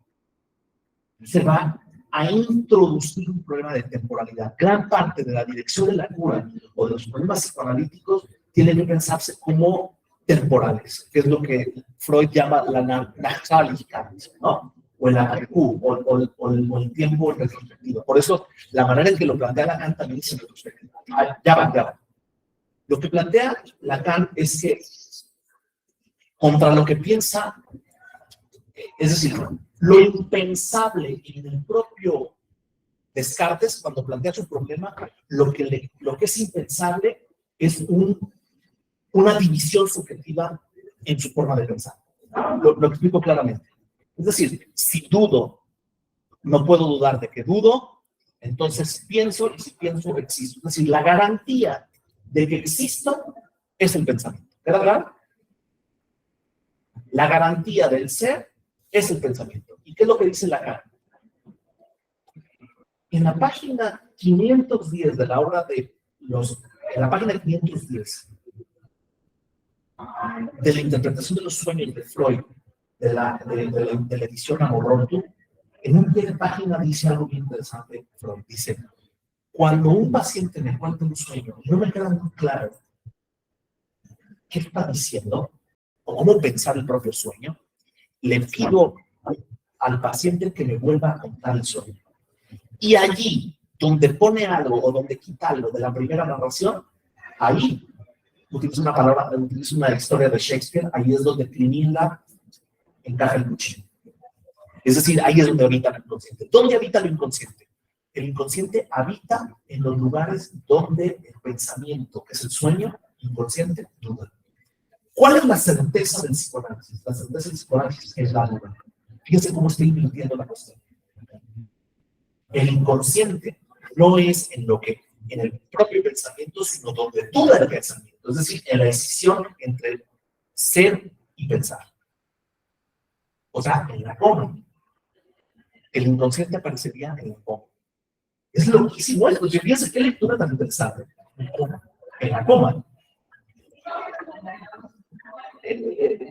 se va a introducir un problema de temporalidad. Gran parte de la dirección de la cura o de los problemas psicoanalíticos tienen que pensarse como temporales, que es lo que Freud llama la Nachhaltigkeit, ¿no? O el APQ, o el tiempo retrospectivo. Por eso, la manera en que lo plantea Lacan también es en retrospectiva. Ya va. Lo que plantea Lacan es que contra lo que piensa, es decir, lo impensable en el propio Descartes, cuando plantea su problema, lo que es impensable es una división subjetiva en su forma de pensar. Lo explico claramente. Es decir, si dudo, no puedo dudar de que dudo, entonces pienso, y si pienso, existo. Es decir, la garantía de que existo es el pensamiento. ¿Queda claro? La garantía del ser es el pensamiento. ¿Y qué es lo que dice Lacan? En la página 510 de la obra en la página 510 de la interpretación de los sueños de Freud, de la edición Amor-Rotu, en una página dice algo bien interesante. Freud dice, cuando un paciente me cuenta un sueño y no me queda muy claro qué está diciendo, cómo pensar el propio sueño, le pido al paciente que me vuelva a contar el sueño. Y allí, donde pone algo o donde quita algo de la primera narración, ahí utilizo una palabra, utilizo una historia de Shakespeare, ahí es donde Clinilla encaja el cuchillo. Es decir, ahí es donde habita el inconsciente. ¿Dónde habita el inconsciente? El inconsciente habita en los lugares donde el pensamiento, que es el sueño inconsciente, duda. ¿Cuál es la certeza del psicoanálisis? La certeza del psicoanálisis es la duda. Fíjense cómo estoy invirtiendo la cuestión. El inconsciente no es en el propio pensamiento, sino donde duda el pensamiento. Es decir, en la decisión entre ser y pensar. O sea, en la coma. El inconsciente aparecería en la coma. Es loquísimo esto. Fíjense qué lectura tan interesante. En la coma.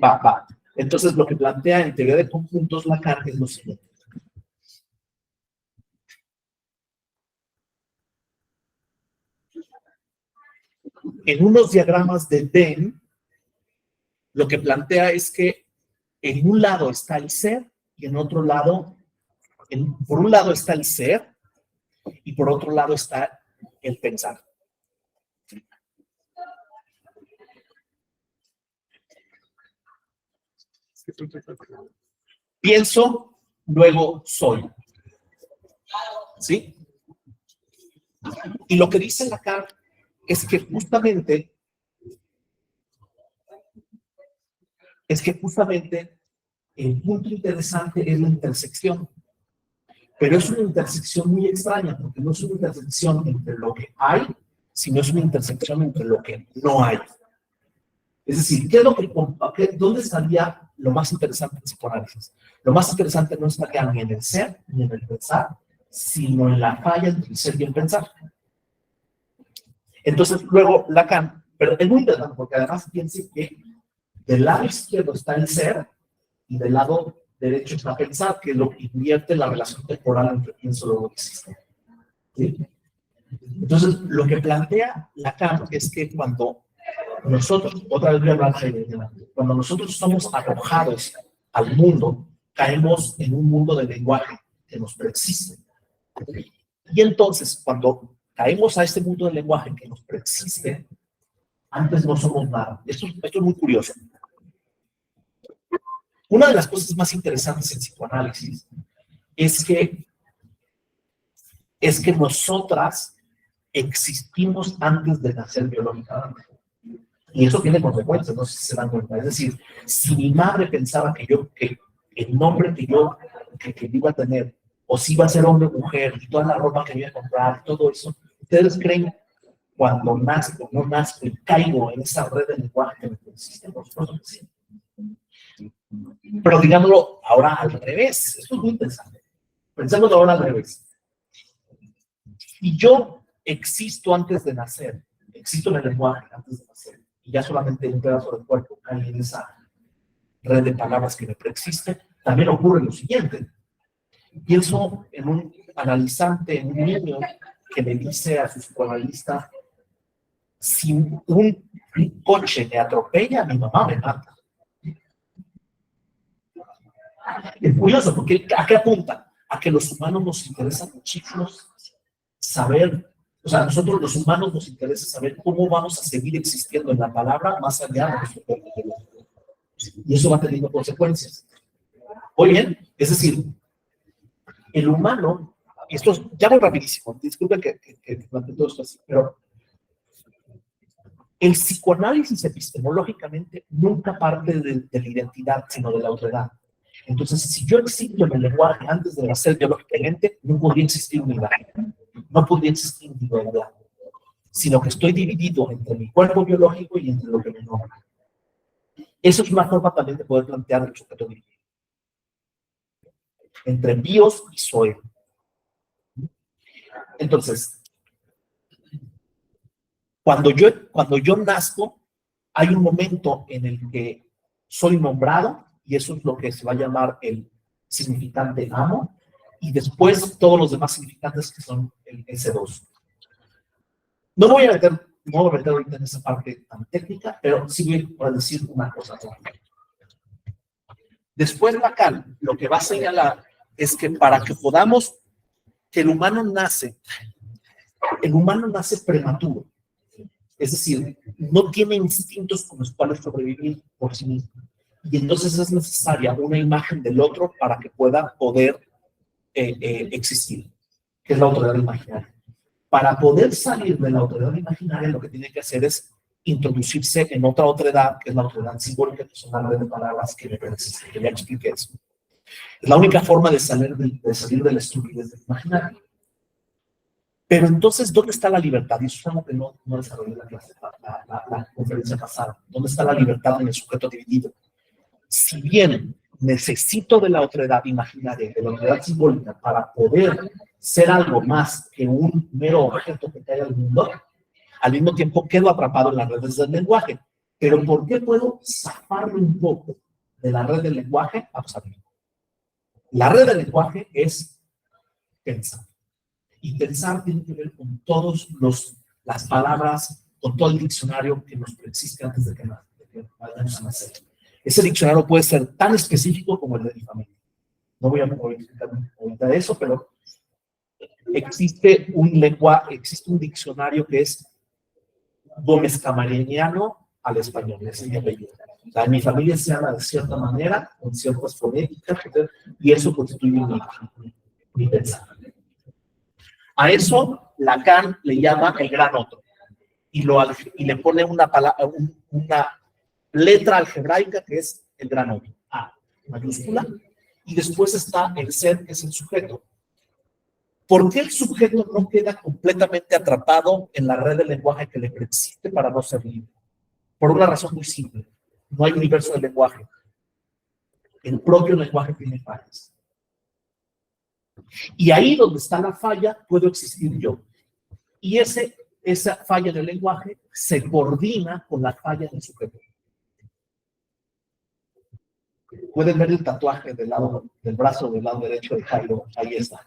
Va. Entonces, lo que plantea en teoría de conjuntos Lacan es lo siguiente. En unos diagramas de Venn, lo que plantea es que en un lado está el ser y en otro lado, por un lado está el ser y por otro lado está el pensar. Pienso, luego soy. ¿Sí? Y lo que dice Lacan es que justamente el punto interesante es la intersección. Pero es una intersección muy extraña, porque no es una intersección entre lo que hay, sino es una intersección entre lo que no hay. Es decir, ¿dónde estaría lo más interesante en psicoanálisis? Lo más interesante no estaría ni en el ser, ni en el pensar, sino en la falla entre el ser y el pensar. Entonces, luego Lacan, pero es muy interesante, porque además piense que del lado izquierdo está el ser, y del lado derecho está pensar, que lo que invierte la relación temporal entre pienso luego existe. ¿Sí? Entonces, lo que plantea Lacan es que cuando nosotros, otra vez voy a hablar de cuando nosotros somos arrojados al mundo, caemos en un mundo de lenguaje que nos preexiste. Y entonces, cuando caemos a este mundo del lenguaje que nos preexiste, antes no somos nada. Esto es muy curioso. Una de las cosas más interesantes en psicoanálisis es que nosotras existimos antes de nacer biológicamente. Y eso tiene consecuencias, no sé si se dan cuenta. Es decir, si mi madre pensaba que el nombre que iba a tener, o si iba a ser hombre o mujer, y toda la ropa que iba a comprar, todo eso, ¿ustedes creen cuando nazco, no nazco y caigo en esa red de lenguaje que me consiste? Por supuesto que sí. Pero digámoslo ahora al revés, esto es muy interesante. Pensémoslo ahora al revés. Si yo existo antes de nacer, existo en el lenguaje antes de nacer, y ya solamente un pedazo del cuerpo cae en esa red de palabras que me preexiste, también ocurre lo siguiente. Pienso en un analizante, en un niño que le dice a su psicoanalista: si un coche me atropella, mi mamá me mata. Es curioso, porque ¿a qué apunta? A que los humanos nos interesa muchísimo saber, o sea, a nosotros los humanos nos interesa saber cómo vamos a seguir existiendo en la palabra más allá de nuestro cuerpo. Y eso va teniendo consecuencias. Muy bien, es decir, el humano, y esto ya voy rapidísimo, disculpen que plantee todo esto así, pero el psicoanálisis epistemológicamente nunca parte de la identidad, sino de la otredad. Entonces, si yo existo en el lenguaje antes de nacer biológicamente, no podría existir unidad, no podría existir individualidad, sino que estoy dividido entre mi cuerpo biológico y entre lo que me nombra. Eso es una forma también de poder plantear el sujeto dividido. Entre bios y zoe. Entonces, cuando yo nazco, hay un momento en el que soy nombrado, y eso es lo que se va a llamar el significante amo, y después todos los demás significantes que son el S2. No me voy a meter ahorita en esa parte tan técnica, pero sí voy a decir una cosa. Después Lacan lo que va a señalar es que para que podamos, que el humano nace prematuro. Es decir, no tiene instintos con los cuales sobrevivir por sí mismo. Y entonces es necesaria una imagen del otro para que pueda poder existir, que es la autoridad imaginaria. Para poder salir de la autoridad imaginaria, lo que tiene que hacer es introducirse en otra otredad, que es la otredad simbólica, que son una red de palabras que ya expliqué eso. Es la única forma de salir de la estupidez del imaginario. Pero entonces, ¿dónde está la libertad? Y eso es algo que no desarrollé la clase, la conferencia pasada. ¿Dónde está la libertad en el sujeto dividido? Si bien necesito de la otredad imaginaria, de la otredad simbólica, para poder ser algo más que un mero objeto que cae al mundo, al mismo tiempo quedo atrapado en las redes del lenguaje. Pero ¿por qué puedo zafarme un poco de la red del lenguaje? Vamos a ver. La red del lenguaje es pensar. Y pensar tiene que ver con todas las palabras, con todo el diccionario que nos existe antes de que vayamos a nacer. Ese diccionario puede ser tan específico como el de mi familia. No voy a explicar ahorita de eso, pero existe un diccionario que es Gómez Camareniano al español, ese es mi apellido. O sea, mi familia se habla de cierta manera, con ciertas fonéticas, y eso constituye mi pensar. A eso Lacan le llama el gran otro y le pone una letra algebraica que es el gran otro, A mayúscula, y después está el ser, que es el sujeto. ¿Por qué el sujeto no queda completamente atrapado en la red del lenguaje que le preexiste para no ser libre? Por una razón muy simple. No hay universo del lenguaje. El propio lenguaje tiene fallas. Y ahí donde está la falla, puedo existir yo. Y esa falla del lenguaje se coordina con la falla del sujeto. Pueden ver el tatuaje del brazo del lado derecho de Jairo. Ahí está.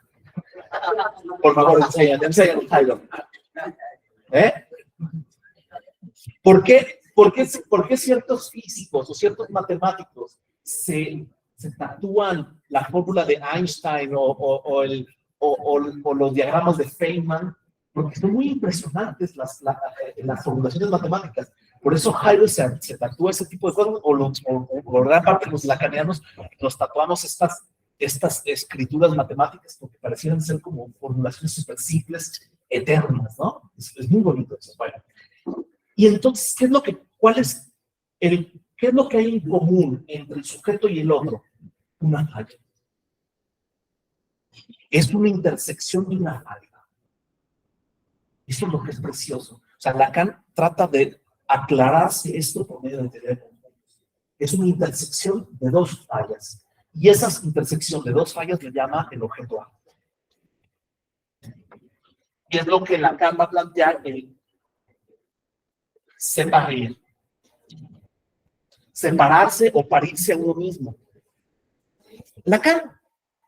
Por favor, enséñale, Jairo. ¿Por qué ciertos físicos o ciertos matemáticos se tatúan la fórmula de Einstein o los diagramas de Feynman? Porque son muy impresionantes las formulaciones matemáticas. Por eso Jairo se tatúa ese tipo de cosas, o gran parte de los lacanianos nos tatuamos estas escrituras matemáticas porque parecieran ser como formulaciones súper simples, eternas, ¿no? Es muy bonito eso. Bueno. Y entonces, ¿qué es lo que hay en común entre el sujeto y el otro? Una falla. Es una intersección de una falla. Eso es lo que es precioso. O sea, Lacan trata de aclararse esto por medio de teoría de conjuntos. Es una intersección de dos fallas. Y esa intersección de dos fallas le llama el objeto A. Y es lo que Lacan va a plantear el separar. Separarse o parirse a uno mismo. Lacan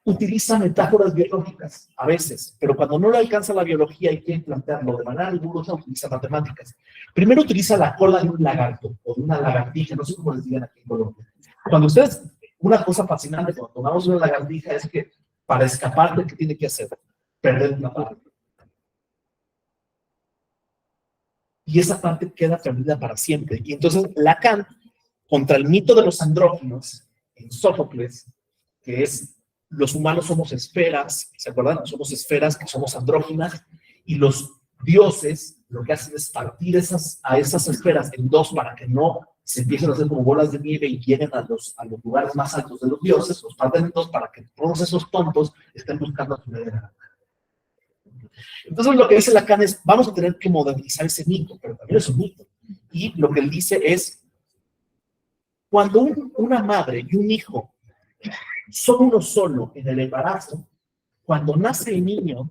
utiliza metáforas biológicas a veces, pero cuando no le alcanza la biología y quiere plantearlo de manera rigurosa, utiliza matemáticas. Primero utiliza la cola de un lagarto o de una lagartija, no sé cómo les digan aquí en Colombia. Cuando ustedes, una cosa fascinante cuando tomamos una lagartija es que para escapar, ¿qué tiene que hacer? Perder una parte. Y esa parte queda perdida para siempre. Y entonces Lacan, contra el mito de los andróginos, en Sófocles, que es los humanos somos esferas, ¿se acuerdan? Somos esferas que somos andróginas, y los dioses lo que hacen es partir a esas esferas en dos para que no se empiecen a hacer como bolas de nieve y lleguen a los lugares más altos de los dioses, los parten en dos para que todos esos tontos estén buscando a su heredera. Entonces lo que dice Lacan es, vamos a tener que modernizar ese mito, pero también es un mito. Y lo que él dice es, cuando una madre y un hijo son uno solo en el embarazo, cuando nace el niño,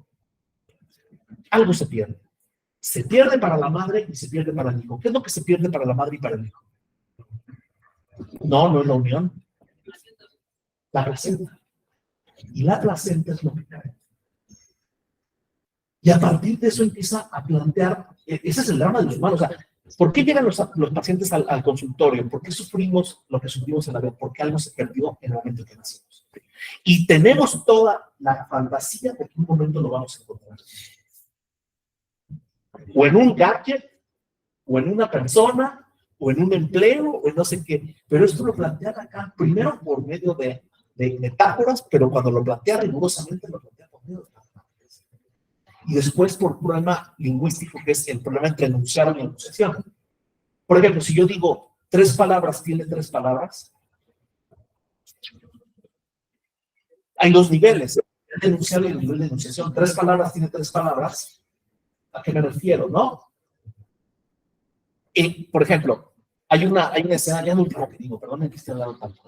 algo se pierde. Se pierde para la madre y se pierde para el hijo. ¿Qué es lo que se pierde para la madre y para el hijo? No es la unión. La placenta. Y la placenta es lo que cae. Y a partir de eso empieza a plantear, ese es el drama de los humanos. O sea, ¿Por qué llegan los pacientes al consultorio? ¿Por qué sufrimos lo que sufrimos en la vida? Porque algo se perdió en el momento que nacimos. Y tenemos toda la fantasía de que un momento lo vamos a encontrar. O en un gadget, o en una persona, o en un empleo, o en no sé qué. Pero esto lo plantean acá, primero por medio de metáforas, pero cuando lo plantea rigurosamente, lo plantea por medio de metáforas. Y después por un problema lingüístico, que es el problema entre enunciado y enunciación. Por ejemplo, si yo digo 3 palabras, tiene 3 palabras, hay 2 niveles, el enunciado y el nivel de enunciación. 3 palabras tiene 3 palabras. ¿A qué me refiero, no? Y, por ejemplo, hay una escena, ya no último que digo, perdonen que esté hablando tanto.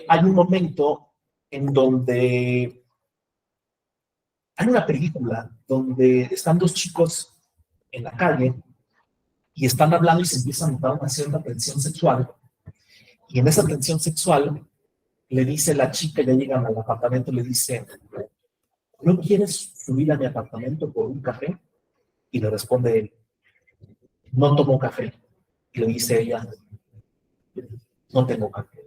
Hay un momento en donde hay una película donde están 2 chicos en la calle y están hablando y se empieza a notar una cierta tensión sexual. Y en esa tensión sexual le dice la chica, ya llegan al apartamento, le dice, ¿no quieres subir a mi apartamento por un café? Y le responde él, no tomo café. Y le dice ella, no tengo café.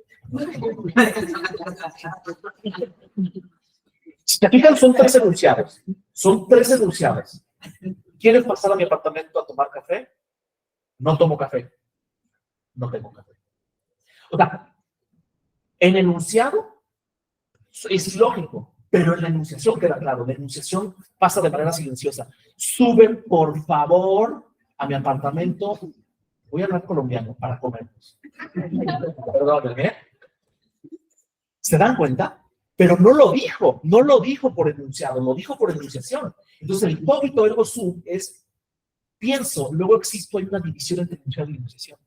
Si te fijan, son 3 enunciados. Son 3 enunciados. ¿Quieres pasar a mi apartamento a tomar café? No tomo café. No tengo café. O sea, en enunciado es lógico, pero en la enunciación queda claro. La enunciación pasa de manera silenciosa. Suben, por favor, a mi apartamento. Voy a hablar colombiano para comernos. Perdón, ¿eh? ¿Se dan cuenta? Pero no lo dijo por enunciado, lo dijo por enunciación. Entonces el hipócrita ergo sum es pienso, luego existo, hay una división entre enunciado y enunciación.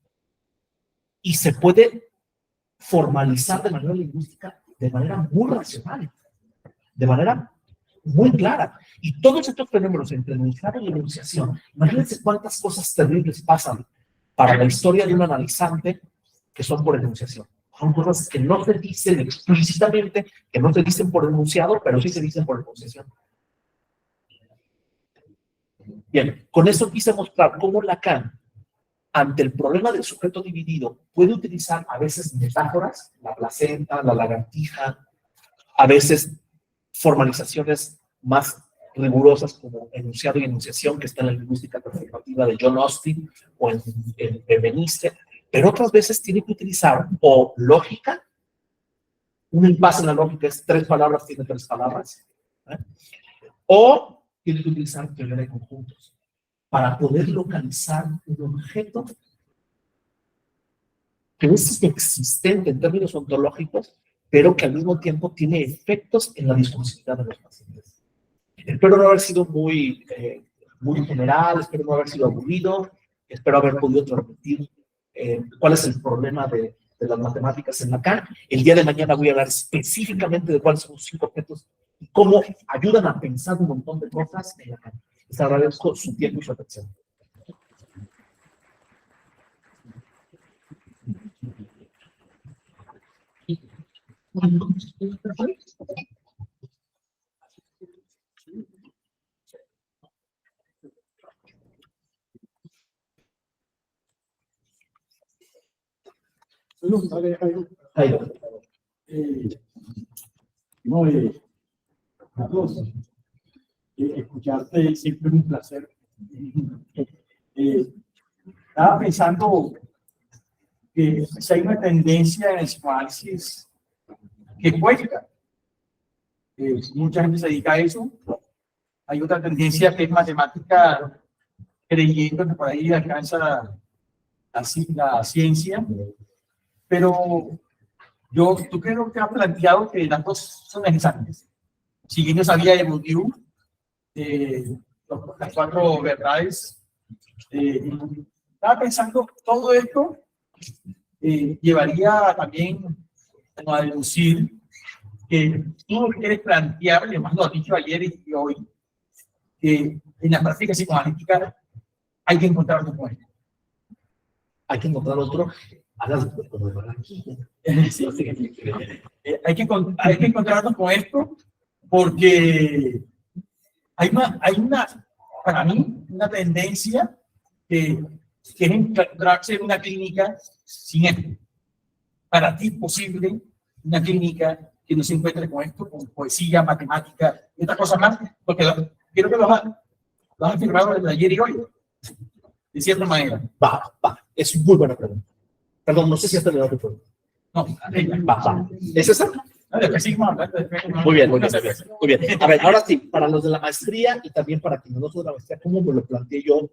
Y se puede formalizar de manera lingüística de manera muy racional, de manera muy clara. Y todos estos fenómenos entre enunciado y enunciación, imagínense cuántas cosas terribles pasan para la historia de un analizante que son por enunciación. Son cosas que no se dicen explícitamente, que no se dicen por enunciado, pero sí se dicen por enunciación. Bien, con eso quise mostrar cómo Lacan, ante el problema del sujeto dividido, puede utilizar a veces metáforas, la placenta, la lagartija, a veces formalizaciones más rigurosas como enunciado y enunciación, que está en la lingüística transformativa de John Austin o en Benveniste, pero otras veces tiene que utilizar o lógica, un impasse en la lógica es 3 palabras, tiene 3 palabras, ¿eh? O tiene que utilizar teoría de conjuntos para poder localizar un objeto que es existente en términos ontológicos, pero que al mismo tiempo tiene efectos en la discursividad de los pacientes. Espero no haber sido muy general, espero no haber sido aburrido, espero haber podido transmitir cuál es el problema de las matemáticas en Lacan. El día de mañana voy a hablar específicamente de cuáles son los 5 objetos y cómo ayudan a pensar un montón de cosas en Lacan. Les agradezco su tiempo y su atención. Escucharte siempre es un placer. Estaba pensando que si hay una tendencia en el psicoanálisis que cuesta. Mucha gente se dedica a eso. Hay otra tendencia que es matemática, creyendo que por ahí alcanza la ciencia. Pero tú creo que has planteado que las dos son necesarias. Siguiendo esa vía de Bourdieu, las 4 verdades, estaba pensando, todo esto llevaría también a deducir que tú quieres plantear, además lo has dicho ayer y hoy, que en la práctica psicoanalítica hay que encontrar otro puente. Hay que encontrar otro. Hay que encontrarnos con esto porque hay una, para mí, una tendencia que quieren hacer una clínica sin esto. Para ti es posible una clínica que no se encuentre con esto, con poesía, matemática y otras cosas más, porque creo que los han firmado desde ayer y hoy, de cierta manera. Va. Es muy buena pregunta. Perdón, no sé si has terminado tu pregunta. No, Va. ¿Es esa? después seguimos hablando. Muy bien. A ver, ahora sí, para los de la maestría y también para quienes no son de la maestría, ¿cómo me lo planteé yo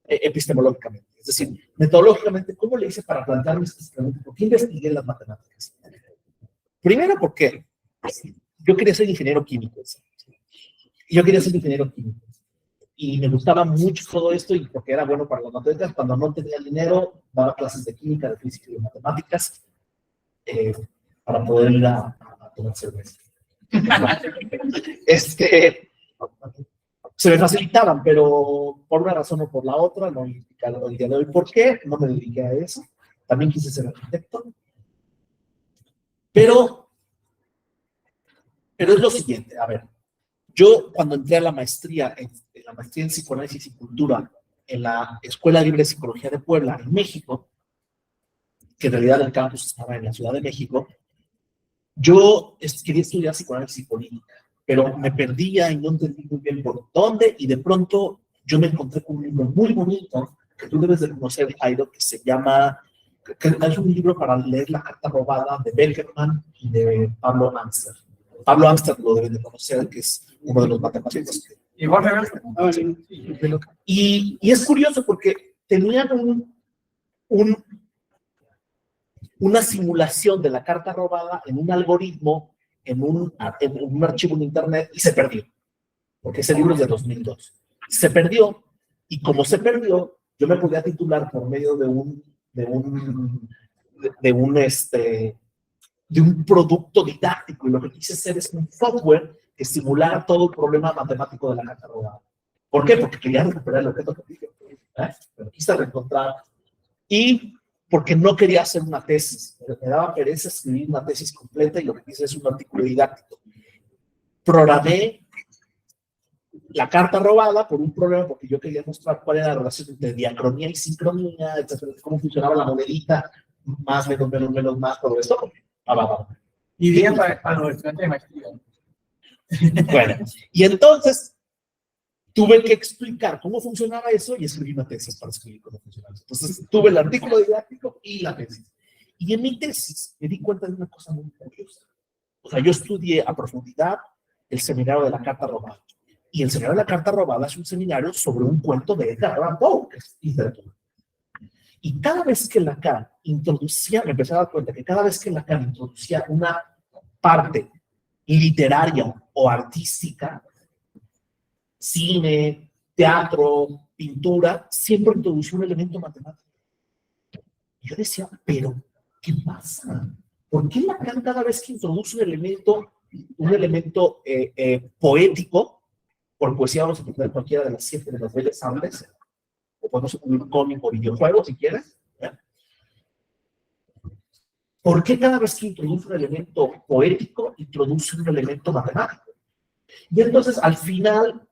epistemológicamente? Es decir, metodológicamente, ¿cómo le hice para plantearme estas preguntas? ¿Por qué investigué las matemáticas? Primero, porque yo quería ser ingeniero químico. Y me gustaba mucho todo esto y porque era bueno para las matemáticas. Cuando no tenía dinero, daba clases de química, de física y de matemáticas para poder ir a tomar cerveza. Se me facilitaban, pero por una razón o por la otra, no voy a explicar el día de hoy por qué, no me dediqué a eso. También quise ser arquitecto. Pero es lo siguiente, a ver, yo cuando entré a la maestría en psicoanálisis y cultura en la Escuela Libre de Psicología de Puebla, en México, que en realidad el campus estaba en la Ciudad de México, yo quería estudiar psicoanálisis y política, pero me perdía y no entendí muy bien por dónde, y de pronto yo me encontré con un libro muy bonito, que tú debes de conocer, Jairo, que se llama, que es un libro para leer La Carta Robada de Beckerman y de Pablo Amster. Pablo Amster lo deben de conocer, que es uno de los matemáticos. Y es curioso porque tenían una simulación de la carta robada en un algoritmo, en un archivo en internet, y se perdió, porque ese libro es de 2002. Se perdió, y como se perdió, yo me podía titular por medio de un producto didáctico, y lo que quise hacer es un software que simulara todo el problema matemático de la carta robada. ¿Por qué? Porque quería recuperar el objeto que dije, pero quise reencontrar, y porque no quería hacer una tesis, me daba pereza escribir una tesis completa, y lo que quise es un artículo didáctico. Programé la carta robada por un problema, porque yo quería mostrar cuál era la relación entre diacronía y sincronía, etcétera, cómo funcionaba la monedita, más, menos, más, todo esto. Idea para los estudiantes de maestría. Bueno, y entonces tuve que explicar cómo funcionaba eso y escribí una tesis para escribir cómo funcionaba eso. Entonces tuve el artículo didáctico y la tesis. Y en mi tesis me di cuenta de una cosa muy curiosa. O sea, yo estudié a profundidad el seminario de la carta robada. Y el seminario de la carta robada es un seminario sobre un cuento de Edgar Allan Poe, que es literatura. Y cada vez que Lacan introducía, me empecé a dar cuenta que cada vez que Lacan introducía una parte literaria o artística, cine, teatro, pintura, siempre introducía un elemento matemático. Y yo decía, pero, ¿qué pasa? ¿Por qué Lacan cada vez que introduce un elemento poético, por poesía vamos a entender cualquiera de las 7 de las bellas artes, o podemos incluir cómic o videojuego si quieres, ¿por qué cada vez que introduce un elemento poético, introduce un elemento matemático? Y entonces, al final,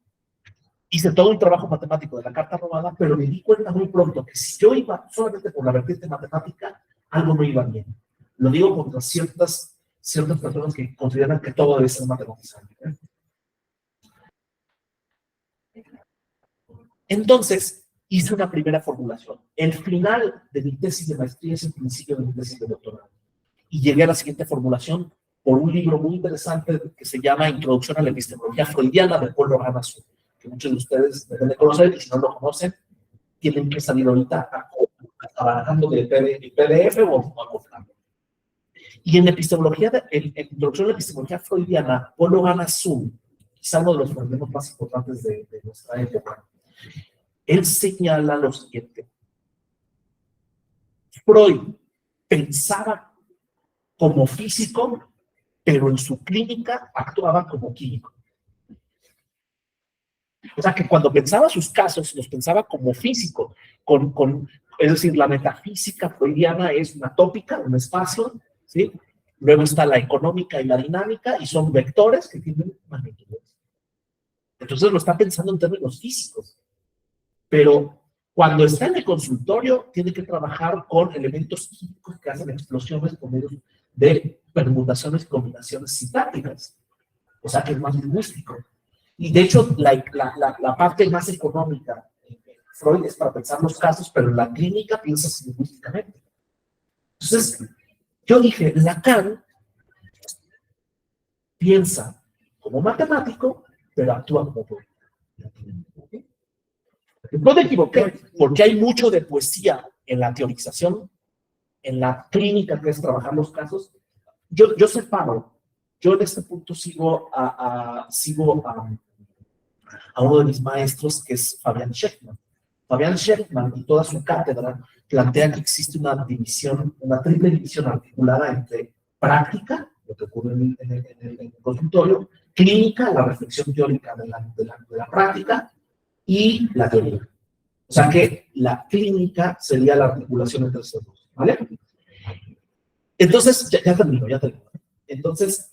hice todo un trabajo matemático de la carta robada, pero me di cuenta muy pronto que si yo iba solamente por la vertiente matemática, algo no iba bien. Lo digo contra ciertas personas que consideran que todo debe ser matematizado. Entonces, hice una primera formulación. El final de mi tesis de maestría es el principio de mi tesis de doctorado. Y llegué a la siguiente formulación por un libro muy interesante que se llama Introducción a la Epistemología Freudiana de Paul Logan Azul, que muchos de ustedes deben de conocer, y si no lo conocen, tienen que salir ahorita trabajando de PDF o a comprarlo. Y en epistemología, en Introducción a la Epistemología Freudiana, Paul Logan Azul, quizá uno de los problemas más importantes de nuestra época, él señala lo siguiente: Freud pensaba como físico, pero en su clínica actuaba como químico. O sea, que cuando pensaba sus casos, los pensaba como físico, es decir, la metafísica freudiana es una tópica, un espacio, ¿sí? Luego está la económica y la dinámica, y son vectores que tienen magnitudes. Entonces lo está pensando en términos físicos. Pero Cuando está en el consultorio, tiene que trabajar con elementos químicos que hacen explosiones por medio de permutaciones y combinaciones sintácticas. O sea, que es más lingüístico. Y de hecho, la parte más económica en Freud es para pensar los casos, pero en la clínica piensas lingüísticamente. Entonces, yo dije, Lacan piensa como matemático, pero actúa como poeta. No me equivoqué, porque hay mucho de poesía en la teorización, en la clínica, que es trabajar los casos. Yo separo, yo en este punto sigo a uno de mis maestros, que es Fabian Schechtman. Fabian Schechtman y toda su cátedra plantean que existe una división, una triple división articulada entre práctica, lo que ocurre en el consultorio, clínica, la reflexión teórica de la práctica, y la teoría. O sea que la clínica sería la articulación entre esos dos, ¿vale? Entonces, ya termino. Entonces,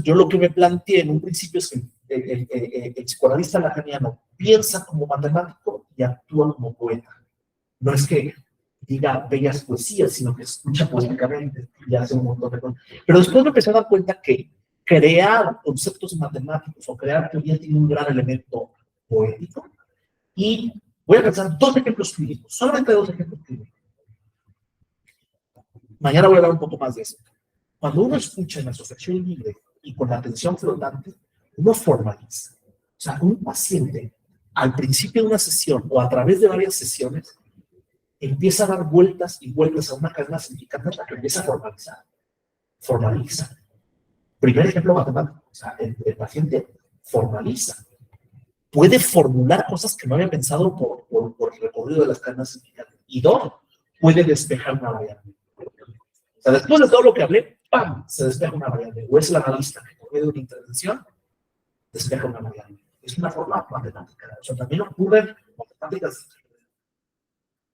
yo lo que me planteé en un principio es que el psicoanalista lacaniano piensa como matemático y actúa como poeta. No es que diga bellas poesías, sino que escucha poéticamente y hace un montón de cosas. Pero después me empecé a dar cuenta que crear conceptos matemáticos o crear teoría tiene un gran elemento poético. Y voy a pensar 2 ejemplos clínicos, solamente 2 ejemplos clínicos. Mañana voy a hablar un poco más de eso. Cuando uno escucha en asociación libre y con la atención flotante, uno formaliza. O sea, un paciente, al principio de una sesión o a través de varias sesiones, empieza a dar vueltas y vueltas a una cadena significante hasta que empieza a formalizar. Formaliza. Primer ejemplo matemático. O sea, el paciente formaliza. Puede formular cosas que no había pensado por el recorrido de las cadenas significantes. Y 2, puede despejar una variable. O sea, después de todo lo que hablé, ¡pam!, se despeja una variable. O es el analista que por medio de una intervención despeja una variable. Es una forma matemática. O sea, también ocurren matemáticas.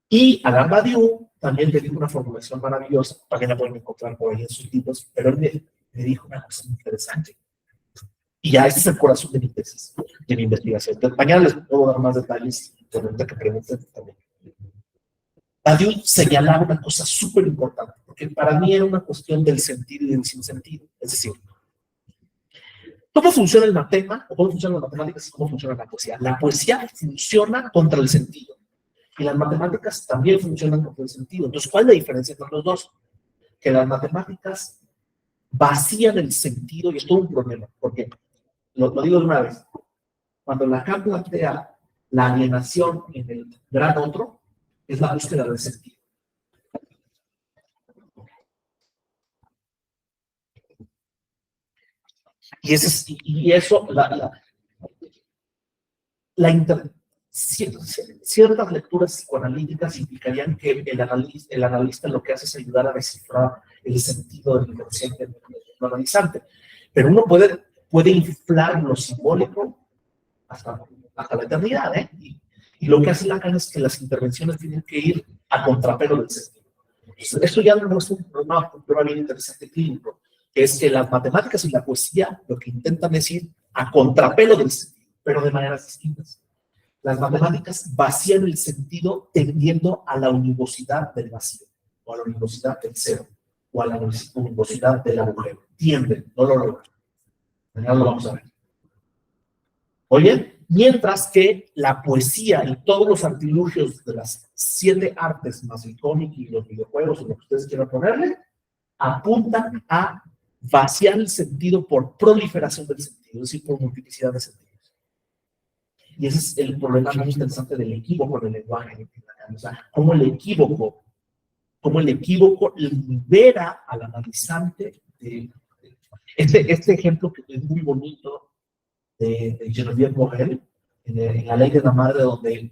Y Alain Badiou también le dijo una formulación maravillosa, para que la pueden encontrar por ahí en sus libros, pero él me dijo una cosa muy interesante. Y ya ese es el corazón de mi tesis, de mi investigación. Entonces, mañana les puedo dar más detalles, por lo que pregunten también. Badiou señalaba una cosa súper importante, porque para mí era una cuestión del sentido y del sinsentido. Es decir, ¿cómo funciona el matema, o cómo funcionan las matemáticas y cómo funciona la poesía? La poesía funciona contra el sentido, y las matemáticas también funcionan contra el sentido. Entonces, ¿cuál es la diferencia entre los dos? Que las matemáticas vacían el sentido, y es todo un problema, porque, lo digo de una vez, cuando Lacan plantea la alienación en el gran otro, es la búsqueda del sentido. Y eso, ciertas lecturas psicoanalíticas implicarían que el analista lo que hace es ayudar a descifrar el sentido del inconsciente del analizante. Pero uno puede inflar lo simbólico hasta la eternidad, ¿eh? Y lo que hace Lacan es que las intervenciones tienen que ir a contrapelo del sentido. Esto ya no es un problema bien interesante clínico, que es que las matemáticas y la poesía lo que intentan es ir a contrapelo del sentido, pero de maneras distintas. Las matemáticas vacían el sentido tendiendo a la univocidad del vacío, o a la univocidad del cero, o a la univocidad del agujero. Tienden, no lo logran. Mañana lo vamos a ver. Oye, mientras que la poesía y todos los artilugios de las 7 artes, más el cómic y los videojuegos, o lo que ustedes quieran ponerle, apuntan a vaciar el sentido por proliferación del sentido, es decir, por multiplicidad de sentidos. Y ese es el problema más interesante del equívoco del lenguaje. O sea, cómo el equívoco libera al analizante de este ejemplo que es muy bonito de Geneviève Morel, en La ley de la madre, donde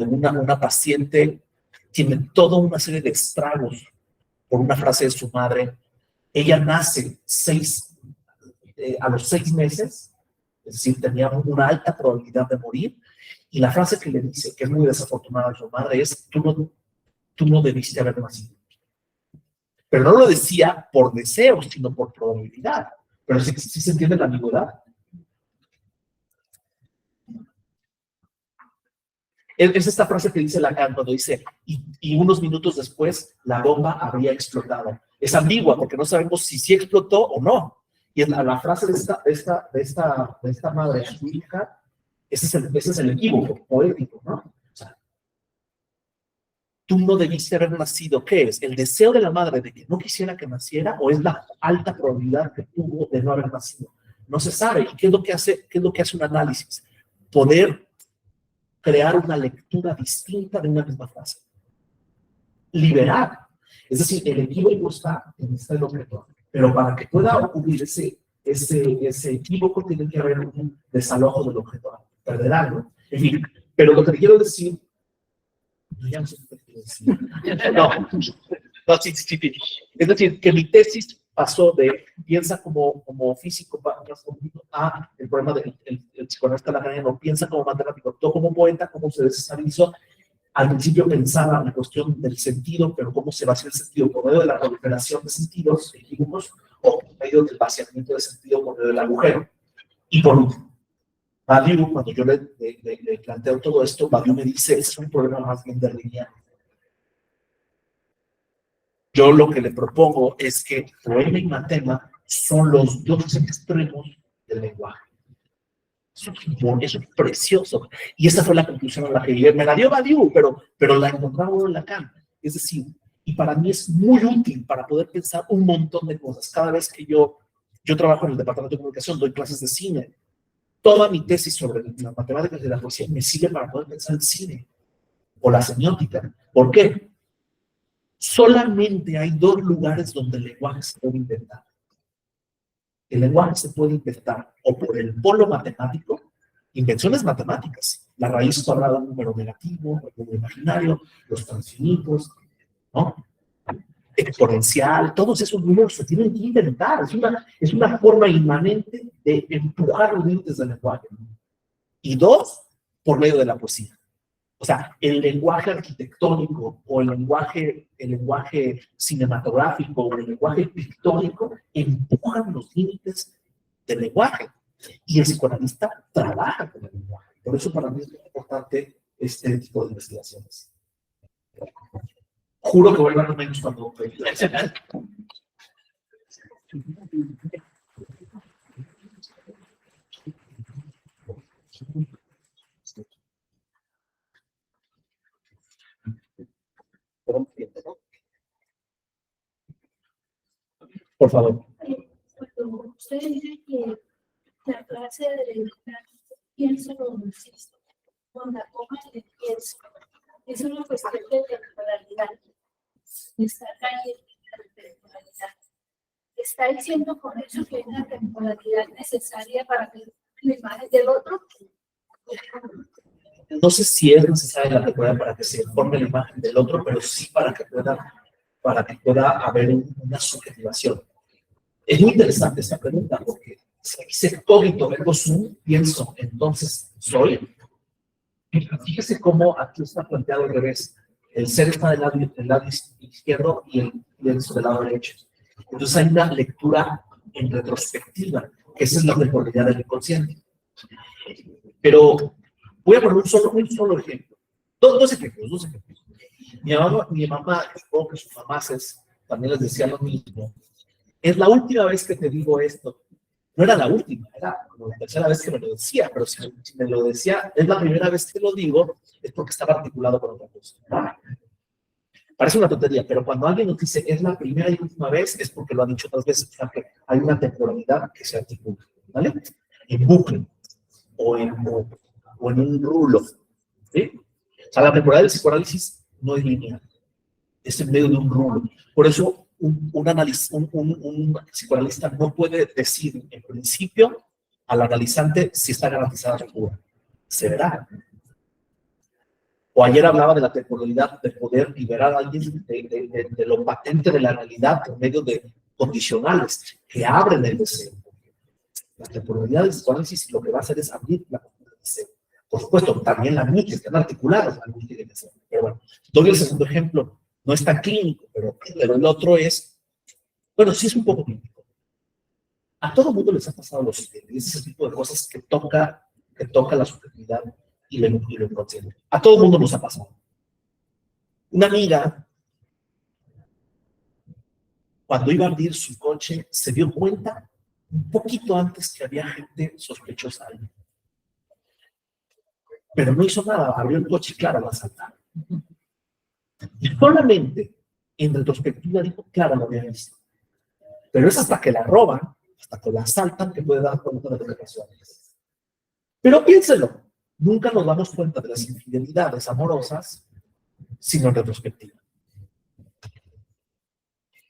una paciente tiene toda una serie de estragos por una frase de su madre. Ella nace a los 6 meses, es decir, tenía una alta probabilidad de morir, y la frase que le dice, que es muy desafortunada de su madre, es: tú no debiste haber nacido. Pero no lo decía por deseo, sino por probabilidad. Pero sí se entiende la ambigüedad. Es esta frase que dice Lacan cuando dice, y unos minutos después la bomba habría explotado. Es ambigua porque no sabemos si sí explotó o no. Y en la frase de esta madre a su hija, ese es el equívoco poético, ¿no? O sea, tú no debiste haber nacido. ¿Qué es? ¿El deseo de la madre de que no quisiera que naciera o es la alta probabilidad que tuvo de no haber nacido? No se sabe. ¿Y qué es lo que hace un análisis? Poder crear una lectura distinta de una misma frase. Liberar. Es decir, el equívoco está en el objeto. Pero para que pueda ocurrir ese equívoco, tiene que haber un desalojo del objeto. Perder algo. En fin, pero lo que quiero decir. Ya no sé qué quiero decir. No, sí. Es decir, que mi tesis pasó de piensa como físico a el problema del psicoanalista lacaniano, piensa como matemático, todo como poeta, cómo se desestabilizó. Al principio pensaba en la cuestión del sentido, pero cómo se vacía el sentido por medio de la proliferación de sentidos equívocos o por medio del vaciamiento de sentido por medio del agujero. Y por último, Badiou, cuando yo le planteo todo esto, Badiou me dice, ese es un problema más bien derridiano. Yo lo que le propongo es que poema y matema son los dos extremos del lenguaje. Eso es precioso. Y esa fue la conclusión a la que llegué. Me la dio Badiou, pero la encontramos en Lacan. Es decir, y para mí es muy útil para poder pensar un montón de cosas. Cada vez que yo trabajo en el departamento de comunicación, doy clases de cine. Toda mi tesis sobre las matemáticas de la poesía me sirve para poder pensar el cine o la semiótica. ¿Por qué? Solamente hay dos lugares donde el lenguaje se puede inventar. El lenguaje se puede inventar o por el polo matemático, invenciones matemáticas, la raíz cuadrada de un número negativo, el número imaginario, los transfinitos, ¿no? Exponencial, todos esos números se tienen que inventar. Es una forma inmanente de empujar los límites del lenguaje. Y dos, por medio de la poesía. O sea, el lenguaje arquitectónico o el lenguaje cinematográfico o el lenguaje pictórico empujan los límites del lenguaje. Y el psicoanalista trabaja con el lenguaje. Por eso para mí es muy importante este tipo de investigaciones. Juro que voy a hablar menos cuando... Por favor. Cuando usted dice que la clase de pienso lo marxista, con la coma de pienso, es una cuestión de temporalidad. Está cayendo la temporalidad. ¿Está diciendo con eso que hay una temporalidad necesaria para que la imagen del otro? No sé si es necesaria la temporalidad para que se forme la imagen del otro, pero sí para que pueda haber una subjetivación. Es muy interesante esta pregunta, porque si dice cogito ergo sum, pienso, entonces soy. Fíjese cómo aquí está planteado al revés. El ser está del lado izquierdo y el pienso del lado derecho. Entonces hay una lectura en retrospectiva, que esa es la temporalidad del inconsciente. Pero voy a poner un solo ejemplo. Dos ejemplos. Mi mamá, supongo que sus mamás también les decía lo mismo. Es la última vez que te digo esto. No era la última, era la tercera vez que me lo decía, pero si me lo decía, es la primera vez que lo digo, es porque estaba articulado con otra cosa. Parece una tontería, pero cuando alguien nos dice es la primera y última vez, es porque lo han dicho otras veces. O sea, que hay una temporalidad que se articula, ¿vale? En bucle o en un rulo, ¿sí? O sea, la temporalidad del psicoanálisis no es lineal, es en medio de un rulo. Por eso, un psicoanalista no puede decir en principio al analizante si está garantizada su cura. Se verá. O ayer hablaba de la temporalidad de poder liberar a alguien de lo patente de la realidad por medio de condicionales que abren el deseo. La temporalidad del psicoanálisis lo que va a hacer es abrir la del deseo. Por supuesto, también la mente, están articuladas, algunos tienen que ser. Pero bueno, doy el segundo ejemplo. No es tan clínico, pero el otro es, bueno, sí es un poco clínico. A todo mundo les ha pasado lo siguiente, es ese tipo de cosas que toca la subjetividad y lo inconsciente. A todo el mundo nos ha pasado. Una amiga, cuando iba a abrir su coche, se dio cuenta un poquito antes que había gente sospechosa ahí. Pero no hizo nada, abrió el coche y claro, la asaltaron. Y solamente en retrospectiva dijo, claro, lo había visto. Pero es hasta que la roban, hasta que la asaltan, que puede dar cuenta de las relaciones. Pero piénselo, nunca nos damos cuenta de las infidelidades amorosas, sino en retrospectiva.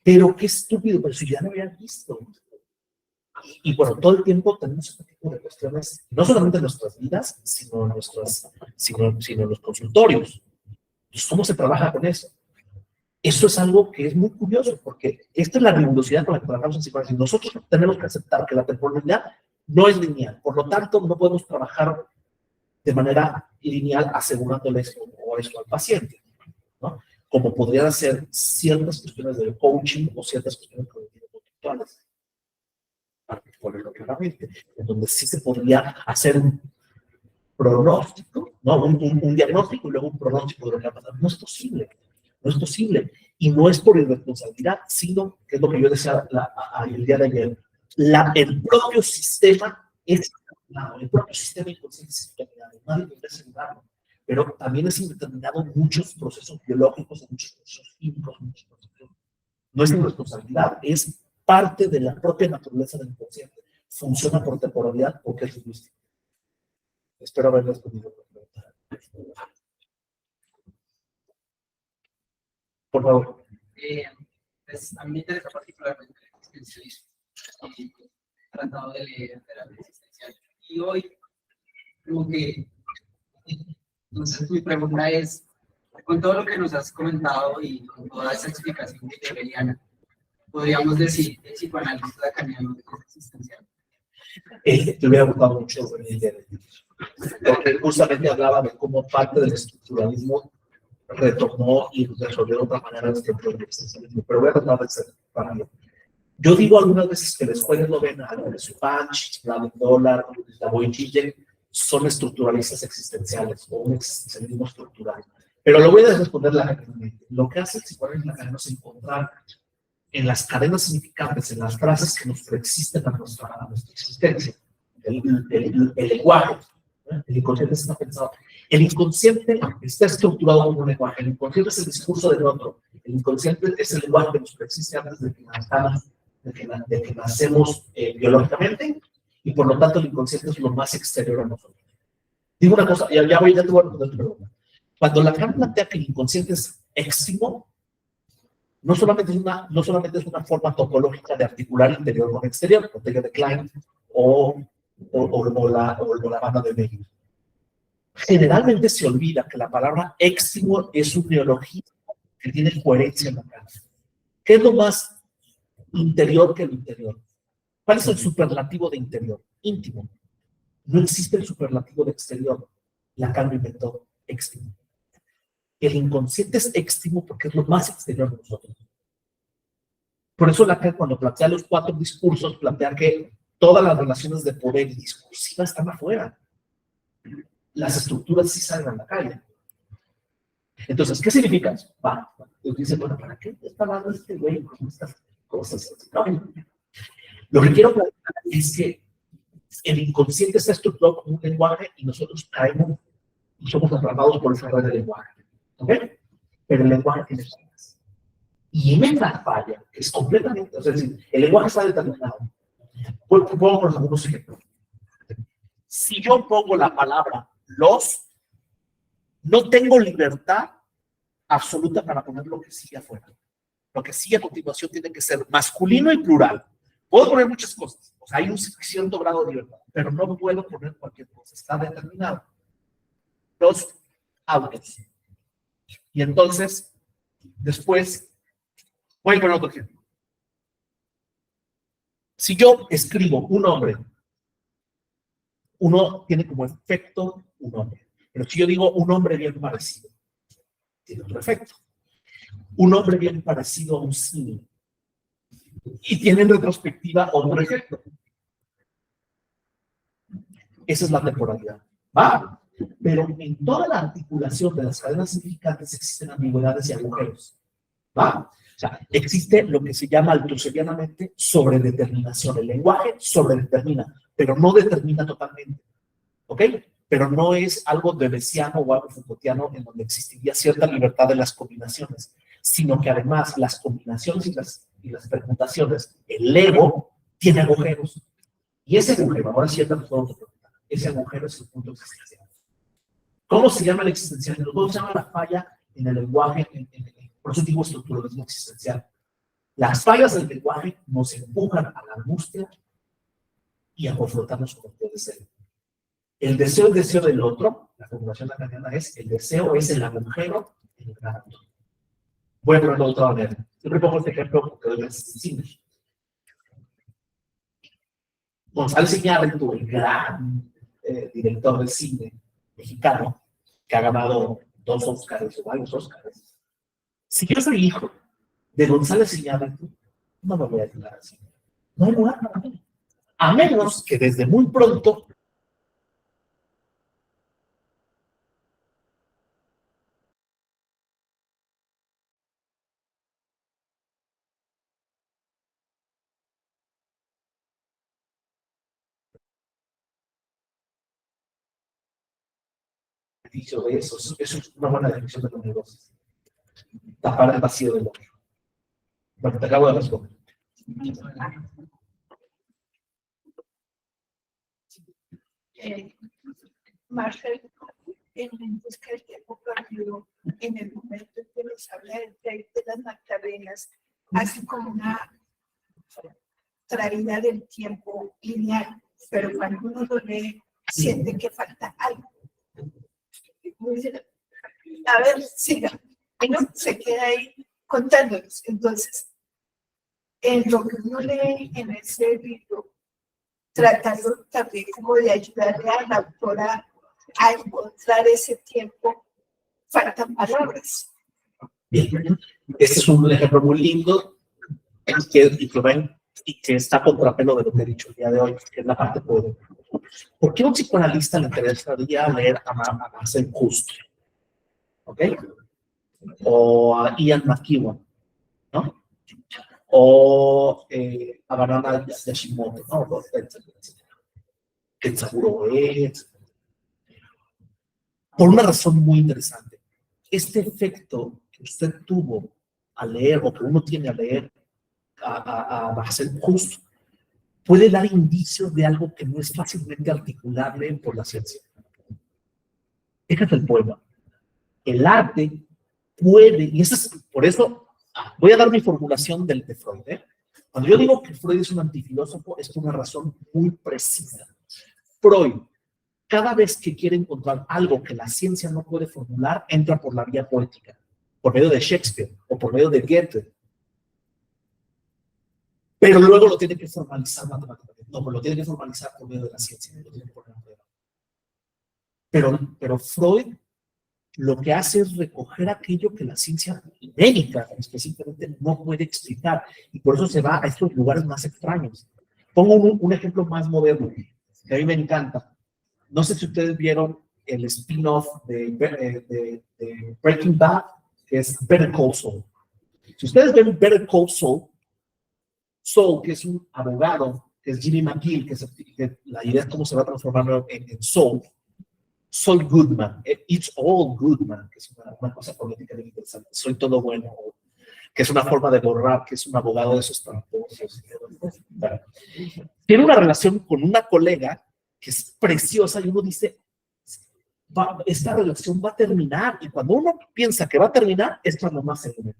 Pero qué estúpido, pero si ya lo habían visto. Y bueno, todo el tiempo tenemos este tipo de cuestiones, no solamente en nuestras vidas, sino en los consultorios. Entonces, ¿cómo se trabaja con eso? Eso es algo que es muy curioso, porque esta es la rigurosidad con la que trabajamos en psicología. Nosotros tenemos que aceptar que la temporalidad no es lineal, por lo tanto, no podemos trabajar de manera lineal asegurándole esto o eso al paciente, ¿no? Como podrían hacer ciertas cuestiones del coaching o ciertas cuestiones cognitivo-conductuales. Para ponerlo claramente, en donde sí se podría hacer un pronóstico, ¿no? Un diagnóstico y luego un pronóstico de lo que va a pasar. No es posible. No es posible. Y no es por irresponsabilidad, sino, que es lo que yo decía el día de ayer, el propio sistema es indeterminado, el propio sistema inconsciente es indeterminado, nadie puede asegurarlo, pero también es indeterminado en muchos procesos biológicos, en muchos procesos químicos, en muchos procesos. No es irresponsabilidad, es parte de la propia naturaleza del inconsciente. Funciona por temporalidad porque es lingüístico. Espero haber respondido la pregunta. Por favor. Pues a mí me interesa particularmente el existencialismo. He tratado de leer terapia existencial. Y hoy, como que, entonces mi pregunta es, con todo lo que nos has comentado y con toda esa explicación de hegeliana, podríamos decir que el psicoanálisis lacaniano es existencial. Te hubiera gustado mucho porque justamente hablaba de cómo parte del estructuralismo retomó y resolvió de otra manera este problema. Pero voy a tratar de ser para mí. Yo digo algunas veces que la escuela eslovena, de Supanch, Mladen Dolar, Slavoj Žižek, son estructuralistas existenciales o un existencialismo estructural. Pero lo voy a responder lacanianamente. Lo que hace el psicoanálisis lacaniano es encontrar en las cadenas significantes, en las frases que nos preexisten a nuestra existencia, el lenguaje. El inconsciente está pensado. El inconsciente está estructurado como un lenguaje. El inconsciente es el discurso del otro. El inconsciente es el lenguaje que nos preexiste antes de que nacemos biológicamente, y por lo tanto el inconsciente es lo más exterior a nosotros. Digo una cosa, ya te voy a responder tu pregunta. Cuando Lacan plantea que el inconsciente es éxtimo, no solamente es una forma topológica de articular interior con exterior, como de Klein o la banda de Meyer. Generalmente se olvida que la palabra éxtimo es un neologismo que tiene coherencia en la casa. ¿Qué es lo más interior que el interior? ¿Cuál es el superlativo de interior? Íntimo. No existe el superlativo de exterior. Lacan lo inventó, éxtimo. El inconsciente es éxtimo porque es lo más exterior de nosotros. Por eso Lacan, cuando plantea los 4 discursos, plantea que todas las relaciones de poder y discursiva están afuera. Las estructuras sí salen a la calle. Entonces, ¿qué significa eso? Entonces dice, bueno, ¿para qué está hablando este güey con estas cosas? No. Lo que quiero plantear es que el inconsciente está estructurado como un lenguaje y nosotros caemos y somos atrapados por esa red de lenguaje. ¿Ok? Pero el lenguaje tiene fallas. Y en la falla, que es completamente, es decir, el lenguaje está determinado. Pongo por algunos ejemplos. Si yo pongo la palabra los, no tengo libertad absoluta para poner lo que sigue afuera. Lo que sigue a continuación tiene que ser masculino y plural. Puedo poner muchas cosas. O sea, hay un cierto grado de libertad, pero no puedo poner cualquier cosa. Está determinado. Los autos. Y entonces, después, voy a poner otro ejemplo. Si yo escribo un hombre, uno tiene como efecto un hombre. Pero si yo digo un hombre bien parecido, tiene otro efecto. Un hombre bien parecido a un simio. Y tiene en retrospectiva otro efecto. Esa es la temporalidad. ¿Va? Pero en toda la articulación de las cadenas significantes existen ambigüedades y agujeros. ¿Va? O sea, existe lo que se llama altrusianamente sobredeterminación. El lenguaje sobredetermina, pero no determina totalmente. ¿Ok? Pero no es algo debesiano o algo Foucaultiano en donde existiría cierta libertad de las combinaciones, sino que además las combinaciones y las permutaciones, el ego tiene agujeros. Y ese agujero, ahora sí entra todo, ese agujero es el punto existencial. ¿Cómo se llama el existencialismo? ¿Cómo se llama la falla en el lenguaje, por eso digo estructuralismo existencial? Las fallas del lenguaje nos empujan a la angustia y a confrontarnos con el deseo. El deseo es el deseo del otro. La formulación lacaniana es: el deseo es el agujero en el gran otro. Voy a ponerlo de otra manera. Siempre pongo este ejemplo porque es cine. González Iñárritu, el gran director del cine mexicano, que ha ganado 2 Óscares o varios Óscares. Si yo soy hijo de González Iñárritu, no me voy a ayudar así. No hay lugar para mí. A menos que desde muy pronto dicho de eso es una buena definición de los negocios. Tapar el vacío del otro. Bueno, te acabo de responder. Marcel, en busca del tiempo perdido, en el momento en que nos habla del rey de las Magdalenas, hace como una traída del tiempo lineal, pero cuando uno lo lee, siente que falta algo. A ver, siga. Y no, se queda ahí contándonos. Entonces, en lo que uno lee en ese libro, tratando también como de ayudarle a la autora a encontrar ese tiempo, faltan palabras. Bien, este es un ejemplo muy lindo y que está contrapelo de lo que he dicho el día de hoy, que es la parte poder. ¿Por qué a un psicoanalista le interesaría leer a Marcel Proust? ¿Ok? O a Ian McEwan, ¿no? O a Banana Yashimoto, ¿no? Kenzaburo etc. Por una razón muy interesante. Este efecto que usted tuvo al leer, o que uno tiene al leer a Marcel Proust, puede dar indicios de algo que no es fácilmente articulable por la ciencia. Este es el poema. El arte puede, y eso es, por eso voy a dar mi formulación de Freud. Cuando yo digo que Freud es un antifilósofo, es por una razón muy precisa. Freud, cada vez que quiere encontrar algo que la ciencia no puede formular, entra por la vía poética, por medio de Shakespeare o por medio de Goethe. Pero luego lo tiene que formalizar matemáticamente. No, lo tiene que formalizar por medio de la ciencia. Lo tiene que poner en pero Freud lo que hace es recoger aquello que la ciencia médica específicamente no puede explicar. Y por eso se va a estos lugares más extraños. Pongo un ejemplo más moderno, que a mí me encanta. No sé si ustedes vieron el spin-off de Breaking Bad, que es Better Call Saul. Si ustedes ven Better Call Saul, que es un abogado, que es Jimmy McGill, que la idea es cómo se va transformando en Saul Goodman, It's All Goodman, que es una cosa política muy interesante, soy todo bueno, que es una forma de borrar, que es un abogado de esos tramposos. Bueno, tiene una relación con una colega que es preciosa y uno dice, esta relación va a terminar, y cuando uno piensa que va a terminar, es cuando más se une.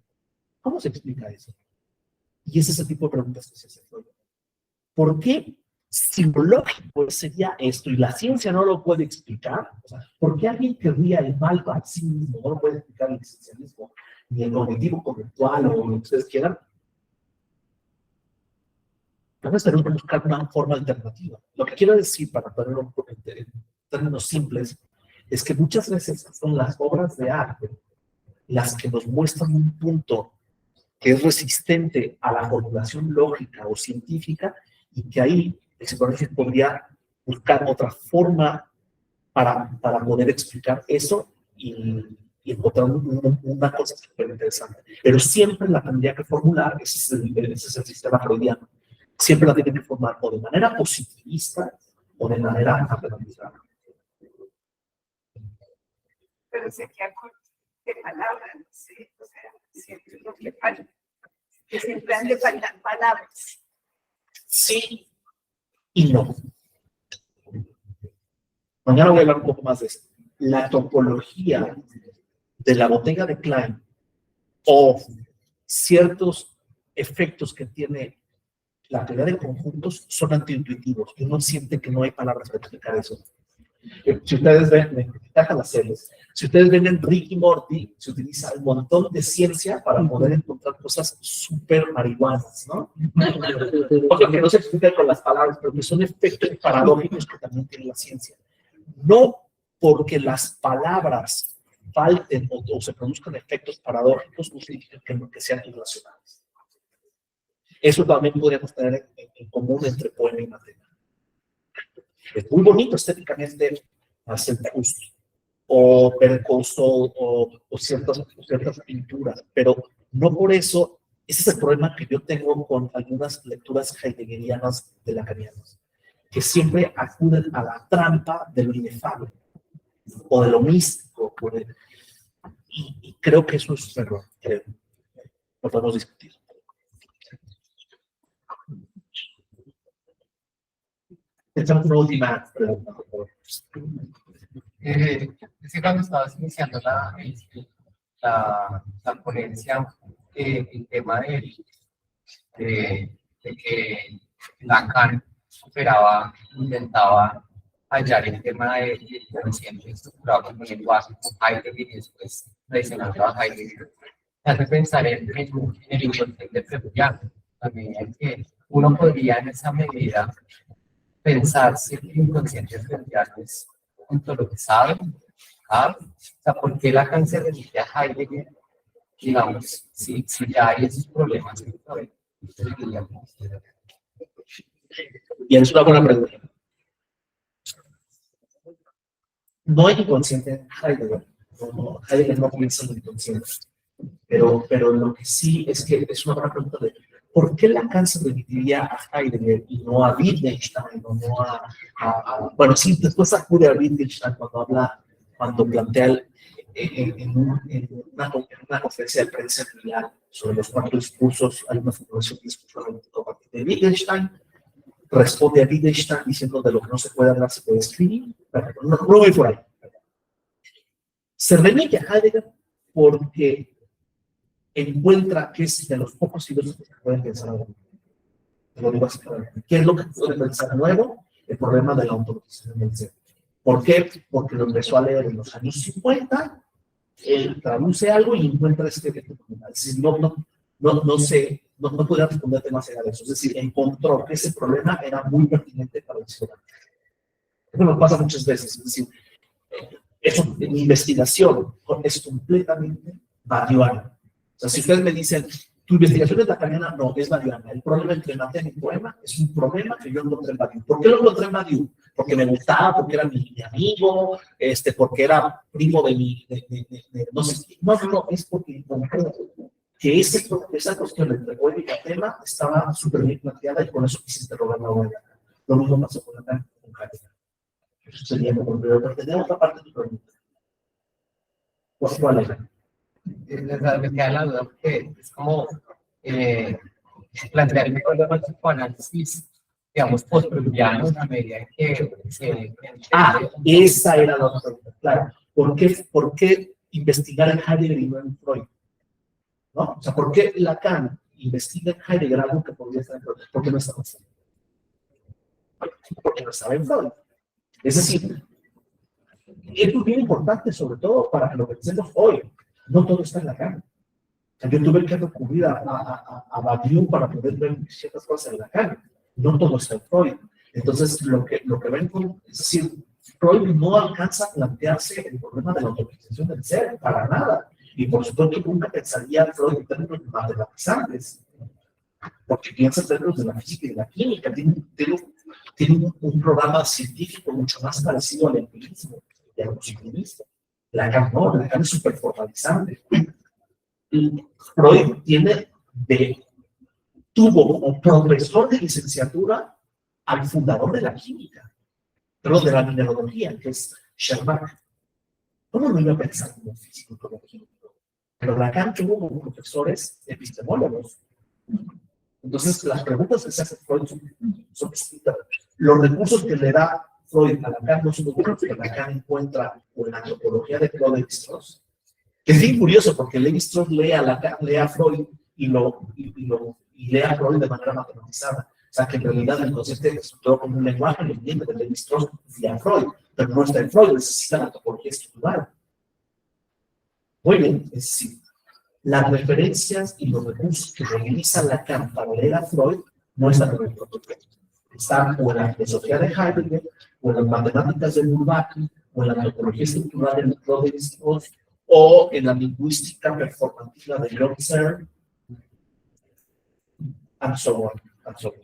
¿Cómo se explica eso? Y ese es el tipo de preguntas que se hace Freud. ¿Por qué si lo lógico sería esto y la ciencia no lo puede explicar? O sea, ¿por qué alguien querría el mal para sí mismo? No lo puede explicar el existencialismo, ni el cognitivo conductual o lo que ustedes quieran. Entonces tenemos que buscar una forma alternativa. Lo que quiero decir, para ponerlo en términos simples, es que muchas veces son las obras de arte las que nos muestran un punto que es resistente a la formulación lógica o científica, y que ahí el psicoanálisis podría buscar otra forma para poder explicar eso y encontrar una cosa súper interesante. Pero siempre la tendría que formular, ese es el sistema freudiano, siempre la tiene que formar o de manera positivista o de manera alternativa. Pero se queda con de palabras, no sé, o sea, siempre es lo que falta. Que siempre han de faltar palabras. Sí y no. Mañana voy a hablar un poco más de esto. La topología de la botella de Klein o ciertos efectos que tiene la teoría de conjuntos son antiintuitivos. Uno siente que no hay palabras para explicar eso. Si ustedes ven, me encantan las series. Si ustedes ven en Rick y Morty, se utiliza un montón de ciencia para poder encontrar cosas súper marihuanas, ¿no? Cosas que no se explican con las palabras, pero que son efectos paradójicos que también tiene la ciencia. No porque las palabras falten o se produzcan efectos paradójicos, no significa que sean irracionales. Eso también podríamos tener en común entre poema y matemática. Es muy bonito estéticamente hacer Proust o Percoso o ciertas pinturas, pero no por eso, ese es el problema que yo tengo con algunas lecturas heideggerianas de lacanianos, que siempre acuden a la trampa de lo inefable o de lo místico, y creo que eso es un error, creo. Lo podemos discutir. Echamos una última pregunta, por favor. Es que cuando estabas iniciando la ponencia, el tema de que Lacan intentaba hallar el tema del consciente estructurado como lenguaje, como Heidegger, y después traicionando a Heidegger, te hace pensar en el inconsciente freudiano, también en que uno podría en esa medida pensar si el inconsciente freudiano es ontologizado, o sea, ¿por qué Lacan se remite a Heidegger? Digamos, si ya hay esos problemas. Bien, es una buena pregunta. No hay inconsciente en Heidegger. Heidegger no piensa en el inconsciente. Pero lo que sí es que es una buena pregunta de ¿por qué Lacan se remitiría a Heidegger y no a Wittgenstein o no bueno, sí, después acude a Wittgenstein cuando plantea en una conferencia de prensa en Milán sobre los 4 discursos, hay una formulación de discurso a partir de Wittgenstein, responde a Wittgenstein diciendo de lo que no se puede hablar se puede escribir, no voy por ahí. Se remite a Heidegger porque encuentra que es de los pocos filósofos que pueden pensar algo. Lo digo así, ¿qué es lo que puede pensar nuevo? El problema de la ontologización del ser. ¿Por qué? Porque lo empezó a leer en los años 50, él traduce algo y encuentra este problema. Es decir, no podía responderte más allá de eso. Es decir, encontró que ese problema era muy pertinente para el ser. Eso nos pasa muchas veces. Es decir, eso, mi investigación es completamente variable. O sea, si ustedes me dicen, tu investigación es lacaniana, no, es variable. El problema entre Mateo y poema es un problema que yo encontré en Badiou. ¿Por qué lo encontré en Badiou? Porque me gustaba, porque era mi amigo, porque era primo de mi... no sé, no, es porque encontré que esa cuestión entre poema y tema estaba súper bien planteada y con eso quise interrogar la obra. Lo mismo pasó con Lacan con Heidegger. Eso sería como pero tenemos otra parte de tu pregunta. ¿Cuál era? Me queda la duda porque es como plantear el problema del psicoanálisis, digamos, post-freudiano, a medida que esa era la otra pregunta, claro. ¿Por qué investigar en Heidegger y no en Freud? ¿No? O sea, ¿por qué Lacan investiga en Heidegger algo que podría estar en Freud? ¿Por qué no estaba en Freud? Porque no estaba en Freud. Es decir, esto es bien importante, sobre todo para que lo pensemos hoy. No todo está en Lacan. O sea, yo tuve que recurrir a Badiou para poder ver ciertas cosas en Lacan. No todo está en Freud. Entonces, lo que ven, es decir, Freud no alcanza a plantearse el problema de la automatización del ser, para nada. Y por supuesto, nunca pensaría Freud en términos matematizantes, porque piensa en términos de la física y de la química. Tiene tiene un programa científico mucho más parecido al empirismo y al positivismo. Lacan no, Lacan es súper formalizante. Freud tuvo como profesor de licenciatura al fundador de la química, pero de la mineralogía, que es Scherbach. ¿Cómo no iba a pensar como físico y como químico? Pero Lacan tuvo como profesores epistemólogos. Entonces, las preguntas que se hacen Freud son distintas. Los recursos que le da Freud a Lacan no son los recursos que Lacan encuentra en la antropología de Claude Lévi-Strauss. Que es bien curioso, porque Lévi-Strauss lee a Freud y lee a Freud de manera matematizada. O sea, que en realidad el concepto es estructurado como un lenguaje, lo entiende de Lévi-Strauss y a Freud, pero no está en Freud, necesita la topología estructural. Muy bien, es decir, las referencias y los recursos que utiliza Lacan para leer a Freud no están en el protocolo. Están o en la filosofía de Heidegger, o en las matemáticas de Bourbaki, o en la topología estructural de Claude Lévi-Strauss, o en la lingüística performativa de John Searle, and so on, and so on.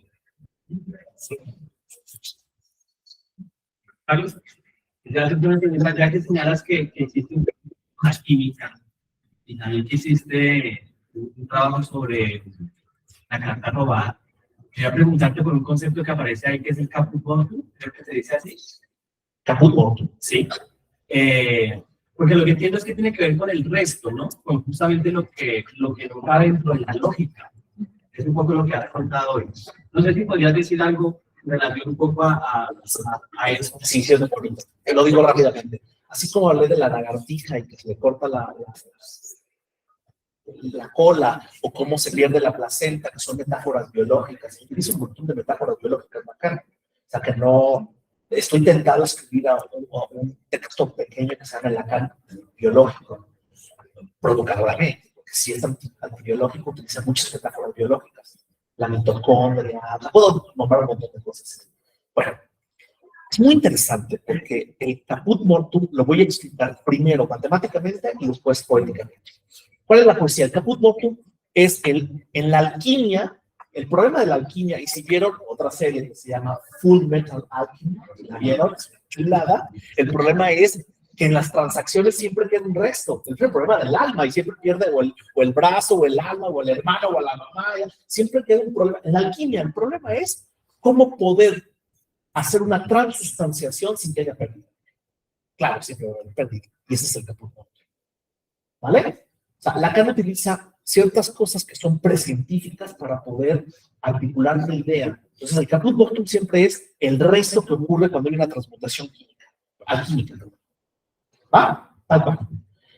Carlos, ya que señalas que existe una química y también que existe un trabajo sobre la carta robada, quería preguntarte por un concepto que aparece ahí que es el caput mortuum, creo que se dice así. Caput mortuum. Sí. Porque lo que entiendo es que tiene que ver con el resto, ¿no? Con justamente lo que no va dentro de la lógica. Es un poco lo que has contado hoy. No sé si podrías decir algo relativo un poco a eso. Sí, sí, es muy bonito. Te lo digo rápidamente. Así como hablé de la lagartija y que se le corta la cola, o cómo se pierde la placenta, que son metáforas biológicas. Utilizo un montón de metáforas biológicas bacán. O sea, que no... Estoy intentado escribir un texto pequeño que se llama Lacan biológico, provocadoramente, porque si es antibiológico, utiliza muchas metáforas biológicas. La mitocondria, puedo nombrar un montón de cosas. Bueno, es muy interesante porque el caput mortuum lo voy a explicar primero matemáticamente y después poéticamente. ¿Cuál es la poesía? El caput mortuum es en la alquimia. El problema de la alquimia, y si vieron otra serie que se llama Full Metal Alchemy, ¿la vieron? Chulada. El problema es que en las transacciones siempre queda un resto. Es el problema del alma y siempre pierde o el brazo, o el alma, o el hermano, o la mamá. Siempre queda un problema. En la alquimia el problema es cómo poder hacer una transustanciación sin que haya pérdida. Claro, siempre va a haber pérdida. Y ese es el caput mortuum. ¿Vale? O sea, Lacan utiliza ciertas cosas que son precientíficas para poder articular una idea. Entonces, el caput mortuum siempre es el resto que ocurre cuando hay una transmutación química, alquímica. ¿Va? Va.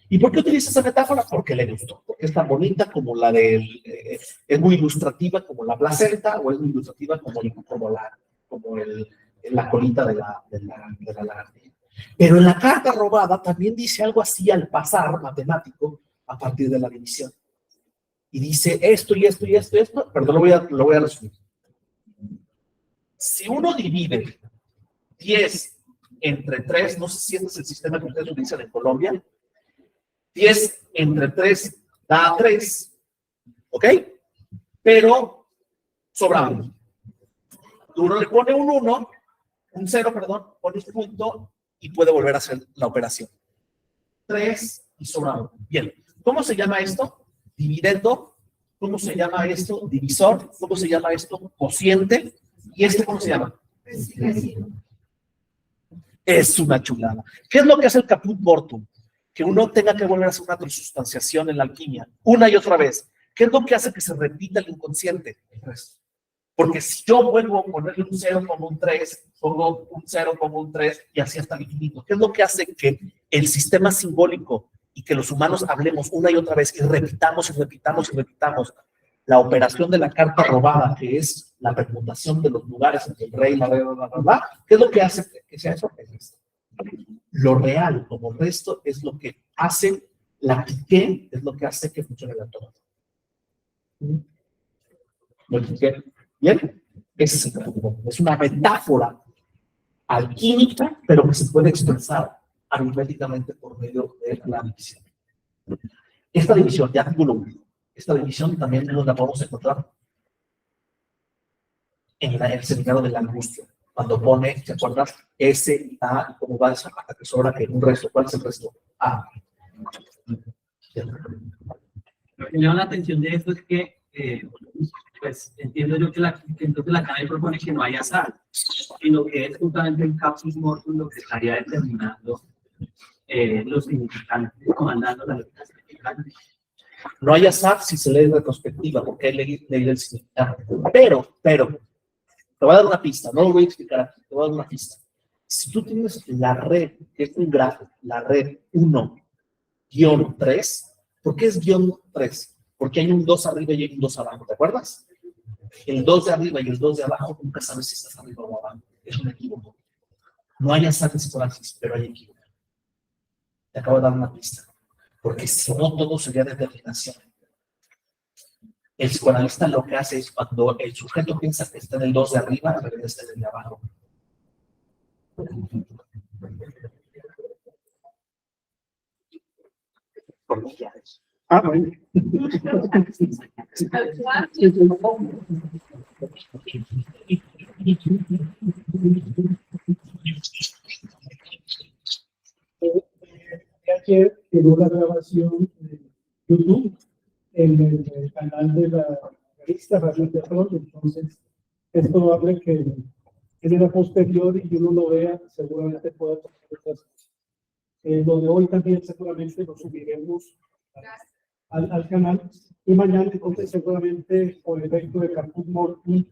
¿Y por qué utiliza esa metáfora? Porque le gustó. Porque es tan bonita como la del... es muy ilustrativa como la placenta, o es muy ilustrativa como la colita de la lagartija. Pero en la carta robada también dice algo así al pasar matemático a partir de la división. Y dice esto y esto y esto y esto, pero lo voy a resumir. Si uno divide 10 entre 3, no sé si este es el sistema que ustedes utilizan en Colombia, 10 entre 3 da 3, ¿ok? Pero sobra 1. Uno le pone un 0, perdón, pone un punto y puede volver a hacer la operación. 3 y sobra 1. Bien, ¿cómo se llama esto? Dividendo. ¿Cómo se llama esto? Divisor. ¿Cómo se llama esto? Cociente. ¿Y este cómo se llama? Es una chulada. ¿Qué es lo que hace el caput mortuum? Que uno tenga que volver a hacer una transustanciación en la alquimia, una y otra vez. ¿Qué es lo que hace que se repita el inconsciente? Porque si yo vuelvo a ponerle un 0 como un 3, pongo un 0 como un 3 y así hasta el infinito. ¿Qué es lo que hace que el sistema simbólico y que los humanos hablemos una y otra vez y repitamos y repitamos y repitamos la operación de la carta robada, que es la permutación de los lugares entre el rey y la reina, ¿qué es lo que hace que sea eso? Es esto. Lo real como resto es lo que hace la piqué, es lo que hace que funcione el autómata. ¿Lo expliqué? ¿Bien? Ese es el caput. Es una metáfora alquímica, pero que se puede expresar aritméticamente por medio de la división. Esta división, ya artículo 1, esta división también nos la podemos encontrar en el seminario de la angustia. Cuando pone, ¿te acuerdas? S, A, ¿cómo va eso? Hasta que sobra que un resto. ¿Cuál es el resto? A. Lo que me llama la atención de esto es que, pues entiendo yo que entonces la CADE propone que no haya azar, sino que es justamente el capsus mortum lo que estaría determinando los significantes, comandando la lógica significante. No hay azar si se lee en retrospectiva, porque hay leído el significado. Pero, te voy a dar una pista, no lo voy a explicar aquí, te voy a dar una pista. Si tú tienes la red, que es un grafo, la red 1-3, ¿por qué es guión 3? Porque hay un 2 arriba y hay un 2 abajo, ¿te acuerdas? El 2 de arriba y el 2 de abajo nunca sabes si estás arriba o abajo. Es un equívoco. No hay azares por axis, pero hay equívoco. Te acabo de dar una pista. Porque si no, todo sería determinación. El psicoanalista lo que hace es cuando el sujeto piensa que está en el 2 de arriba, en realidad está en el de abajo. Por millares. Ah, bueno. Ayer quedó la grabación de YouTube en el canal de la revista Radio Teatro, entonces es probable que en el posterior y uno lo vea, seguramente pueda tomar otras. Lo de hoy también seguramente lo subiremos al canal y mañana entonces seguramente por efecto de Caput Mortum